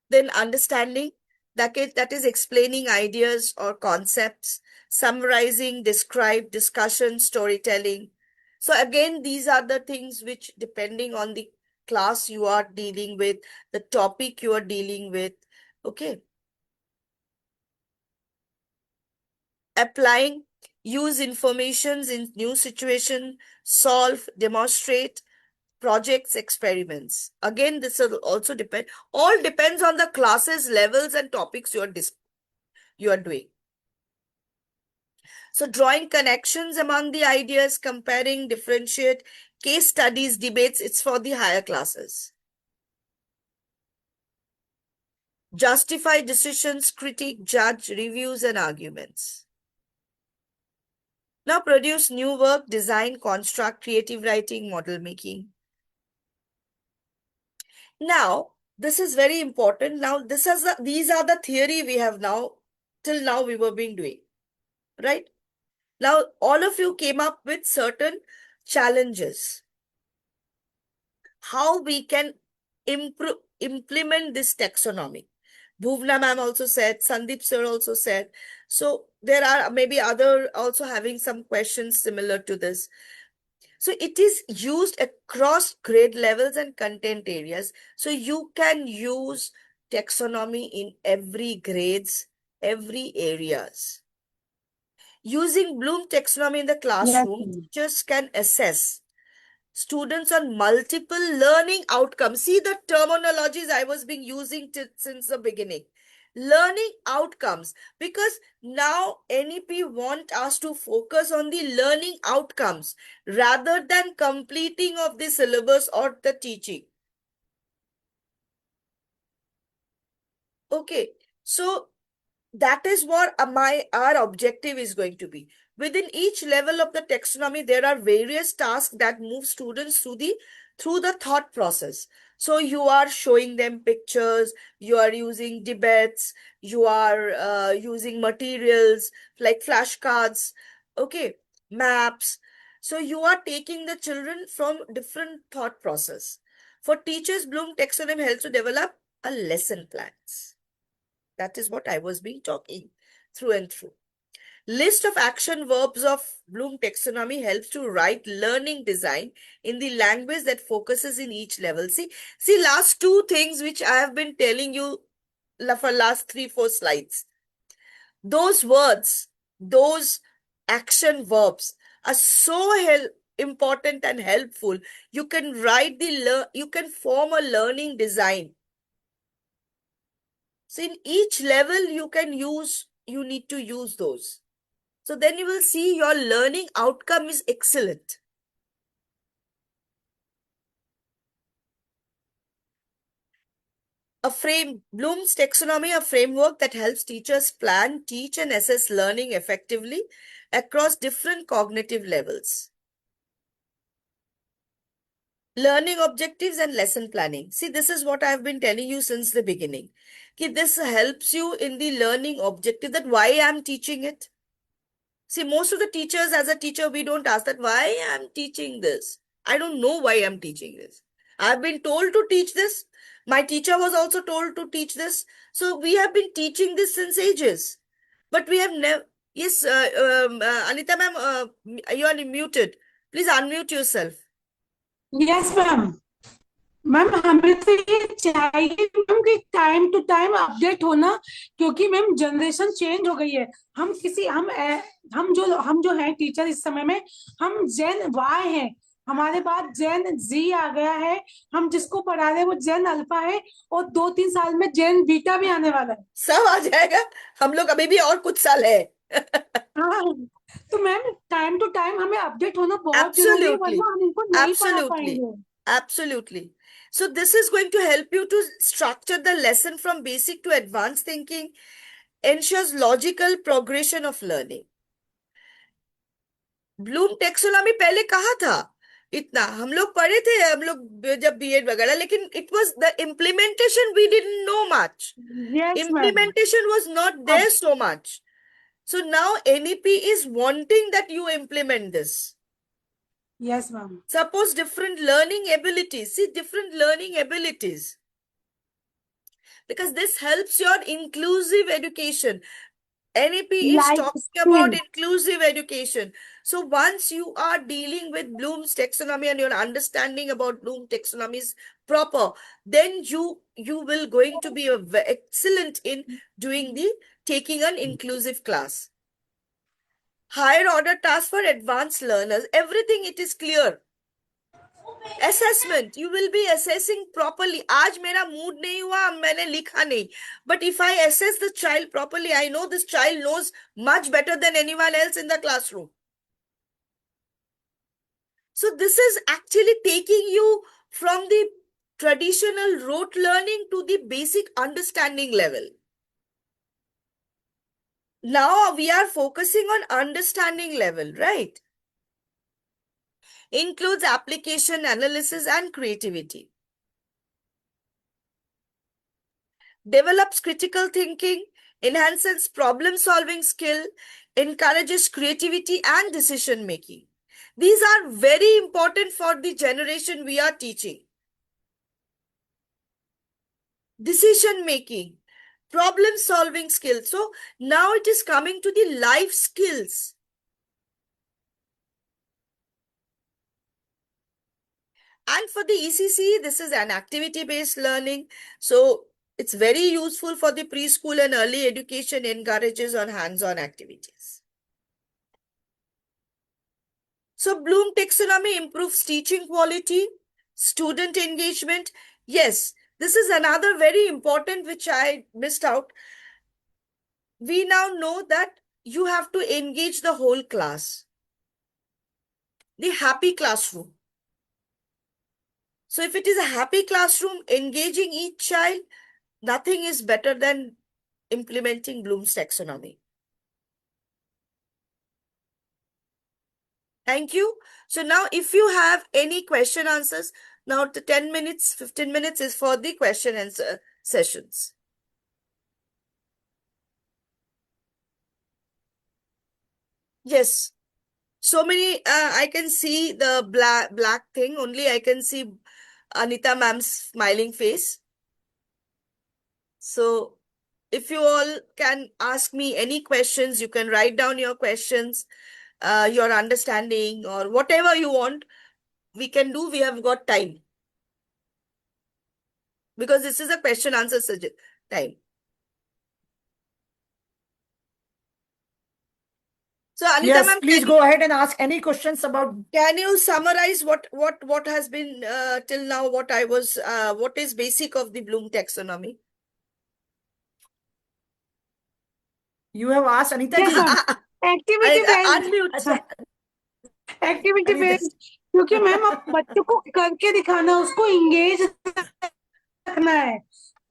Then understanding, that is explaining ideas or concepts, summarizing, describe, discussion, storytelling. So again, these are the things which, depending on the class you are dealing with, the topic you are dealing with, okay. Applying, use informations in new situation, solve, demonstrate, projects, experiments. Again, this will also depend. All depends on the classes, levels, and topics you are doing. So drawing connections among the ideas, comparing, differentiate, case studies, debates, it's for the higher classes. Justify decisions, critique, judge, reviews, and arguments. Now produce new work, design, construct, creative writing, model making. Now, this is very important. Now, these are the theory we have now, till now we were being doing, right? Now, all of you came up with certain challenges. How we can implement this taxonomy. Bhuvna ma'am also said, Sandeep sir also said. So there are maybe other also having some questions similar to this. So it is used across grade levels and content areas. So you can use taxonomy in every grades, every areas. Using Bloom taxonomy in the classroom, teachers can assess students on multiple learning outcomes. See the terminologies I was being using since the beginning. Learning outcomes, because now NEP want us to focus on the learning outcomes rather than completing of the syllabus or the teaching. Okay, so that is what our objective is going to be. Within each level of the taxonomy, there are various tasks that move students through the thought process. So you are showing them pictures, you are using debates, you are using materials like flashcards, okay, maps. So you are taking the children from different thought process. For teachers, Bloom taxonomy helps to develop a lesson plans. That is what I was being talking through and through. List of action verbs of Bloom taxonomy helps to write learning design in the language that focuses in each level. See last two things which I have been telling you for last 3-4 slides. Those words, those action verbs are so important and helpful. You can write you can form a learning design. So in each level you need to use those. So then you will see your learning outcome is excellent. Bloom's taxonomy, a framework that helps teachers plan, teach, and assess learning effectively across different cognitive levels. Learning objectives and lesson planning. See, this is what I've been telling you since the beginning. This helps you in the learning objective, that why I'm teaching it. See, most of the teachers, as a teacher, we don't ask that why I'm teaching this. I don't know why I'm teaching this. I've been told to teach this. My teacher was also told to teach this. So we have been teaching this since ages. But we have never... Yes, Anita ma'am, you are muted. Please unmute yourself. Yes ma'am ma'am हमें तो ये चाहिए ma'am कि time to time update होना, क्योंकि ma'am generation change हो गई है. हम जो हैं टीचर इस समय में, हम जेन वाई हैं, हमारे बाद जेन जी आ गया है. हम जिसको पढ़ा रहे हैं वो जेन अल्फा है, और 2-3 साल में जेन बीटा भी आने वाला है. सब आ जाएगा. हम लोग अभी भी और कुछ साल है. हाँ, तो मैम टाइम टू टाइम हमें अपडेट होना बहुत जरूरी है, वरना हम इनको नहीं पढ़ा पाएंगे. Absolutely. So this is going to help you to structure the lesson from basic to advanced thinking, ensures logical progression of learning. Bloom taxonomy पहले कहाँ था? इतना हम लोग पढ़े थे, हम लोग जब बीएड वगैरह, लेकिन it was the implementation, we didn't know much. Yes, Implementation was not there so much. So now NEP is wanting that you implement this. Yes, ma'am. Suppose different learning abilities. See, different learning abilities. Because this helps your inclusive education. NEP is talking about inclusive education. So once you are dealing with Bloom's taxonomy and your understanding about Bloom's taxonomy is proper, then you will going to be excellent in taking an inclusive class. Higher order tasks for advanced learners. Everything, it is clear. assessment, you will be assessing properly. आज मेरा mood नहीं हुआ, मैंने लिखा नहीं. But if I assess the child properly, I know this child knows much better than anyone else in the classroom. So this is actually taking you from the traditional rote learning to the basic understanding level. Now we are focusing on understanding level, right? Includes application, analysis, and creativity. Develops critical thinking, enhances problem-solving skill, encourages creativity and decision-making. These are very important for the generation we are teaching. Decision-making, problem-solving skills. So now it is coming to the life skills. And for the ECC, this is an activity-based learning. So it's very useful for the preschool and early education, encourages on hands-on activities. So Bloom taxonomy improves teaching quality, student engagement. Yes, this is another very important which I missed out. We now know that you have to engage the whole class. The happy classroom. So if it is a happy classroom, engaging each child, nothing is better than implementing Bloom's taxonomy. Thank you. So now if you have any question answers, now the 10 minutes, 15 minutes is for the question answer sessions. Yes. So many, I can see the black thing, only I can see Anita ma'am's smiling face. So if you all can ask me any questions, you can write down your questions, your understanding or whatever you want, we can do. We have got time. Because this is a question answer time. So Anita Yes, ma'am, please go ahead and ask any questions about. can you summarize what has been till now, what is basic of the Bloom taxonomy? You have asked Anita Yes, ji. ma'am. Activity based. Unmute. Activity Anita. Based, क्योंकि ma'am अब बच्चों को करके दिखाना, उसको engage रखना है,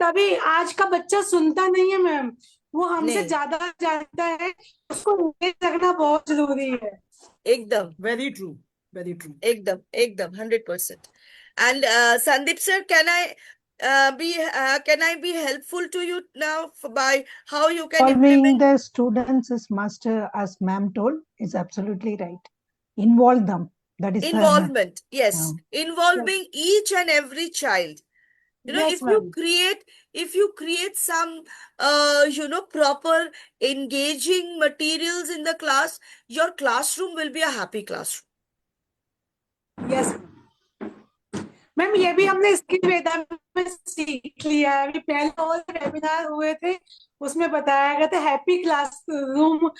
तभी आज का बच्चा सुनता नहीं है मैम, वो हमसे नहीं। ज्यादा जानता है, उसको इंगेज रखना बहुत जरूरी है. एकदम. Very true. Very true. Ekdam, 100%. And Sandeep sir, can I be helpful to you now by how you can Involving implement? the students is must, as ma'am told, is absolutely right. Involve them. That is Involvement, yes. Yeah. Involving each and every child. You know, Yes, if ma'am. you create some proper engaging materials in the class, your classroom will be a happy classroom. Yes ma'am, ये भी हमने skill वेदा में सीख लिया है. अभी पहले और वेबिनार हुए थे, उसमें बताया गया था, हैप्पी क्लासरूम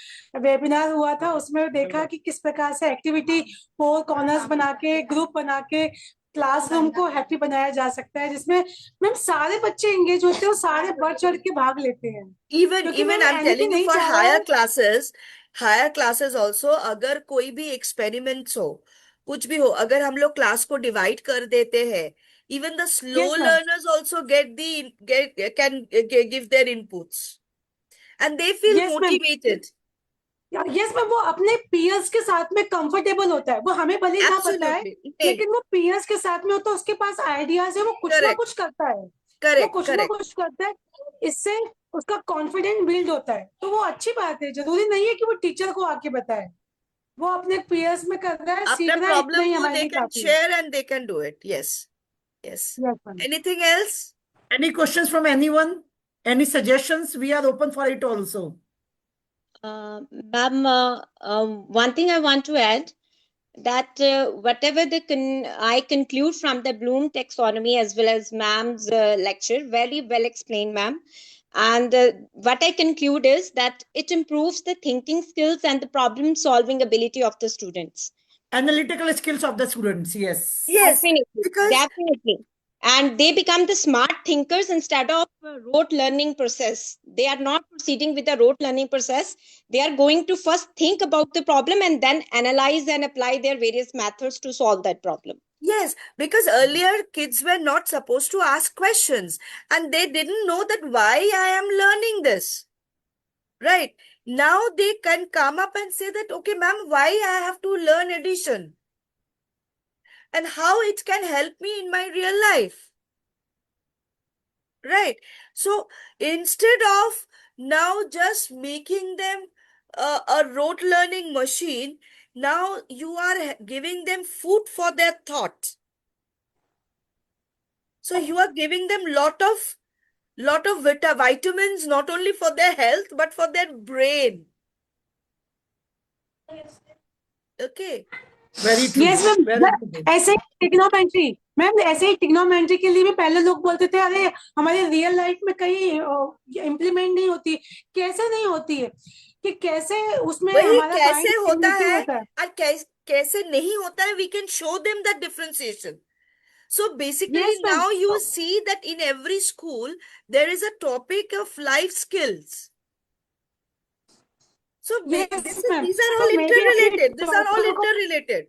वेबिनार हुआ था, उसमें देखा कि किस प्रकार से एक्टिविटी 4 कॉर्नर्स बना के, ग्रुप बना के क्लासरूम को हैप्पी बनाया जा सकता है, जिसमें मैम सारे बच्चे एंगेज होते हैं और सारे बढ़ चढ़ के भाग लेते हैं. Even क्योंकि I'm मैम telling you, नहीं for चाह रहा higher है. classes also, अगर कोई भी experiments हो, कुछ भी हो, अगर हम लोग क्लास को डिवाइड कर देते हैं, even the slow Yes, ma'am. learners also can give their inputs, and they feel Yes, ma'am. motivated. Yes ma'am, वो अपने पीयर्स के साथ में कंफर्टेबल होता है, वो हमें भले ही ना पता है, Absolutely. लेकिन वो पीयर्स के साथ में होता है, उसके पास आइडियाज है, वो कुछ ना Correct. कुछ करता है, वो Correct, कुछ ना correct. कुछ करता है, इससे उसका कॉन्फिडेंस बिल्ड होता है. तो वो अच्छी बात है, जरूरी नहीं है कि वो टीचर को आके बताए, वो अपने पीयर्स में कर रहा है, अपना सीख रहा है, इतना problem ही को हमारे they लिए can काफी है. share and they can do it. Yes. Yes. Yes, ma'am. Anything else? Any questions from anyone? Any suggestions? We are open for it also. Ma'am, one thing I want to add, that whatever I conclude from the Bloom taxonomy as well as ma'am's lecture, very well explained, ma'am. And what I conclude is that it improves the thinking skills and the problem solving ability of the students. Analytical skills of the students. Yes. Yes, Definitely, because definitely. And they become the smart thinkers instead of rote learning process. They are not proceeding with the rote learning process. They are going to first think about the problem and then analyze and apply their various methods to solve that problem. yes, because earlier kids were not supposed to ask questions and they didn't know that why I am learning this. Right. Now they can come up and say that, okay, ma'am, why I have to learn addition and how it can help me in my real life. Right. So instead of now just making them a rote learning machine, now you are giving them food for their thought. So you are giving them lot of vitamins, not only for their health, but for their brain. Okay. Very true. Yes ma'am Very true. ऐसे ही trigonometry ma'am, ऐसे ही trigonometry के लिए भी पहले लोग बोलते थे अरे हमारे रियल लाइफ में कहीं इम्प्लीमेंट नहीं होती। कैसे नहीं होती है कि कैसे उसमें वही हमारा कैसे माइंड होता है होता है। और कैसे नहीं होता है, we can show them that differentiation. So basically Yes, ma'am. now you see that in every school there is a topic of life skills. So Yes, ma'am. these are all So maybe interrelated. These are all डॉक्टरों को interrelated.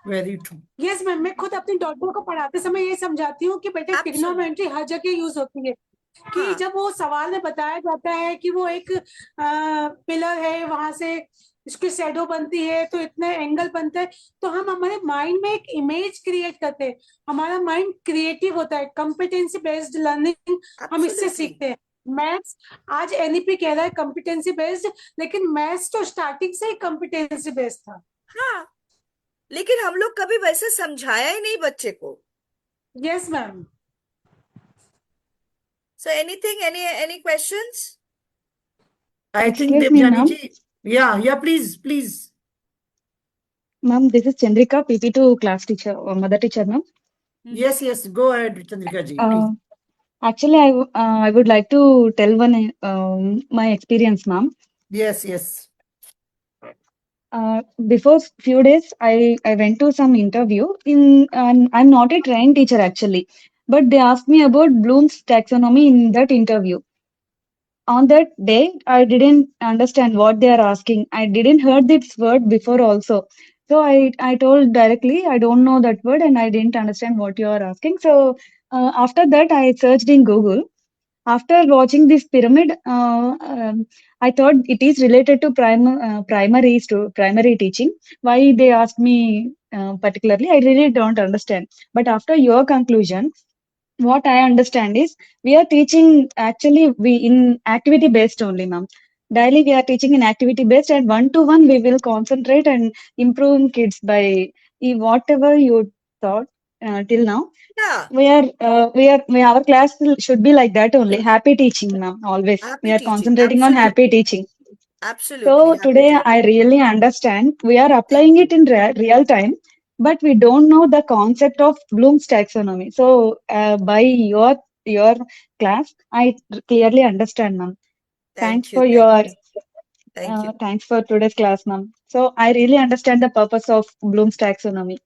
Very true. Yes ma'am, मैं खुद अपनी doctor को पढ़ाते समय ये समझाती हूँ कि बेटा Absolutely. टिग्नोमेट्री हर जगह यूज होती है कि हाँ. जब वो सवाल में बताया जाता है कि वो एक पिलर है, वहां से इसकी शैडो बनती है तो इतने एंगल बनता है, तो हम हमारे माइंड में एक इमेज क्रिएट करते हैं। हमारा माइंड क्रिएटिव होता है। कॉम्पिटेंसी बेस्ड लर्निंग हम इससे Absolutely. सीखते हैं। मैथ्स आज एनईपी कह रहा है कॉम्पिटेंसी बेस्ड, लेकिन मैथ्स तो स्टार्टिंग से ही कॉम्पिटेंसी बेस्ड था। हाँ, लेकिन हम लोग कभी वैसे समझाया ही नहीं बच्चे को। Yes ma'am. So anything, any questions? I think Excuse me, Devjani ma'am. ji. Yeah, please. Ma'am, this is Chandrika, PP2 class teacher or mother teacher, ma'am. Yes, go ahead, Chandrika ji, please. Actually, I would like to tell one my experience, ma'am. Yes. Before few days, I went to some interview I'm not a trained teacher actually, but they asked me about Bloom's taxonomy in that interview. On that day, I didn't understand what they are asking. I didn't heard this word before also. So I told directly, I don't know that word and I didn't understand what you are asking. So after that, I searched in Google. After watching this pyramid, I thought it is related to primary teaching. Why they asked me particularly, I really don't understand. But after your conclusion, what I understand is we are teaching actually we in activity based only, ma'am. Daily we are teaching in activity based and one to one we will concentrate and improve kids by whatever you thought till now. Yeah. Our class should be like that only. Happy teaching, ma'am. Always Happy we are teaching. concentrating on happy teaching. Absolutely. So Happy today teaching. I really understand. We are applying it in real time, but we don't know the concept of Bloom's taxonomy. So by your class, I clearly understand, ma'am. Thanks Thank you. for Thank your you. Thank you. thanks for today's class, ma'am. So I really understand the purpose of Bloom's taxonomy.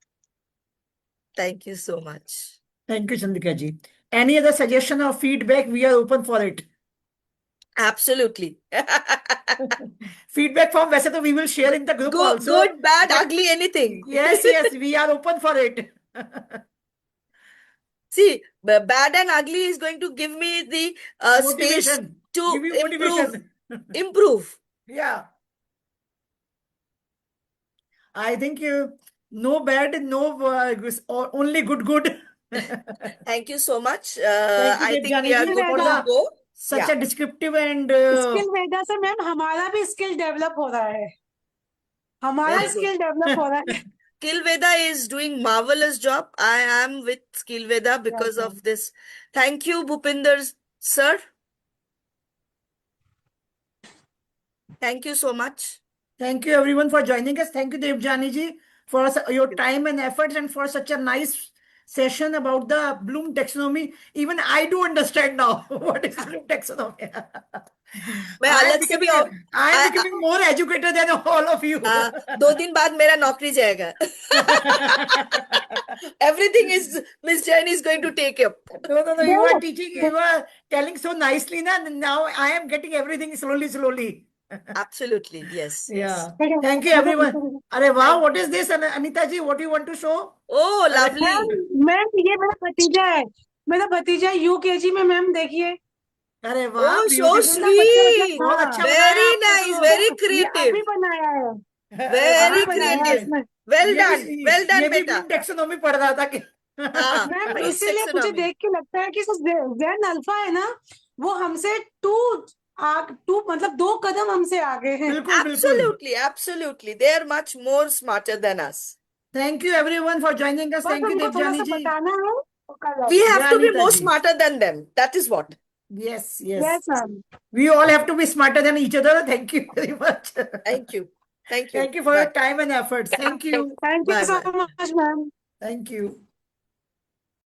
Thank you so much. Thank you, Chandrika ji. Any other suggestion or feedback? We are open for it. Absolutely. Feedback form वैसे तो we will share in the group also. Good, bad, ugly, anything. Yes, we are open for it. See, bad and ugly is going to give me the space Motivation. to Give you motivation. improve. Yeah. I think no bad, no only good. Thank you so much. Thank you, I think Devjani we are ji, good for to the go. such a descriptive and skill वेदा से ma'am हमारा भी skill develop हो रहा है। हमारा Very good. Skill develop हो रहा है। Skill Veda is doing marvelous job. I am with Skill Veda because of this. Thank you, Bhupinder sir. Thank you so much. thank you everyone for joining us. Thank you, Devjani ji, for your time and efforts and for such a nice session about the Bloom taxonomy. Even I do understand now what is Bloom taxonomy. मैं I am अलग से भी becoming more educated than all of you. 2 दिन बाद मेरा नौकरी जाएगा. Everything is Miss Jain is going to take up. No, you are teaching, you are telling so nicely, na? Now I am getting everything slowly. Absolutely, yes. Yeah. Thank you, everyone. Arey wow, what is this, Anita ji? What do you want to show? Oh, lovely. Ma'am ये मेरा भतीजा है. मेरा भतीजा UKG में ma'am देखिए. अरे वाह, Oh, so beautiful. sweet. बहुत अच्छा बनाया Very आपने nice, तो. very ये creative. अभी बनाया है. Very अभी बनाया है creative. इसमें. Well ये done, भी well done, ये भी बेटा. Bloom taxonomy पढ़ रहा था कि हाँ, मैम Bloom इसीलिए मुझे taxonomy. देख के लगता है कि जैन अल्फा है ना, वो हमसे मतलब 2 कदम हमसे आगे हैं. बिल्कुल बिल्कुल. Absolutely, absolutely. They are much more smarter than us. Thank you everyone for joining us. बस Thank you उनको थोड़ा Devjani सा ji. बताना है तो कल We have to be Anita more ji. smarter than them. That is what. Yes. Yes, ma'am. We all have to be smarter than each other. Thank you very much. Thank you. Thank you. Thank you for Bye. your time and efforts. Thank you. Thank you Bye, so bye. much, ma'am. Thank you.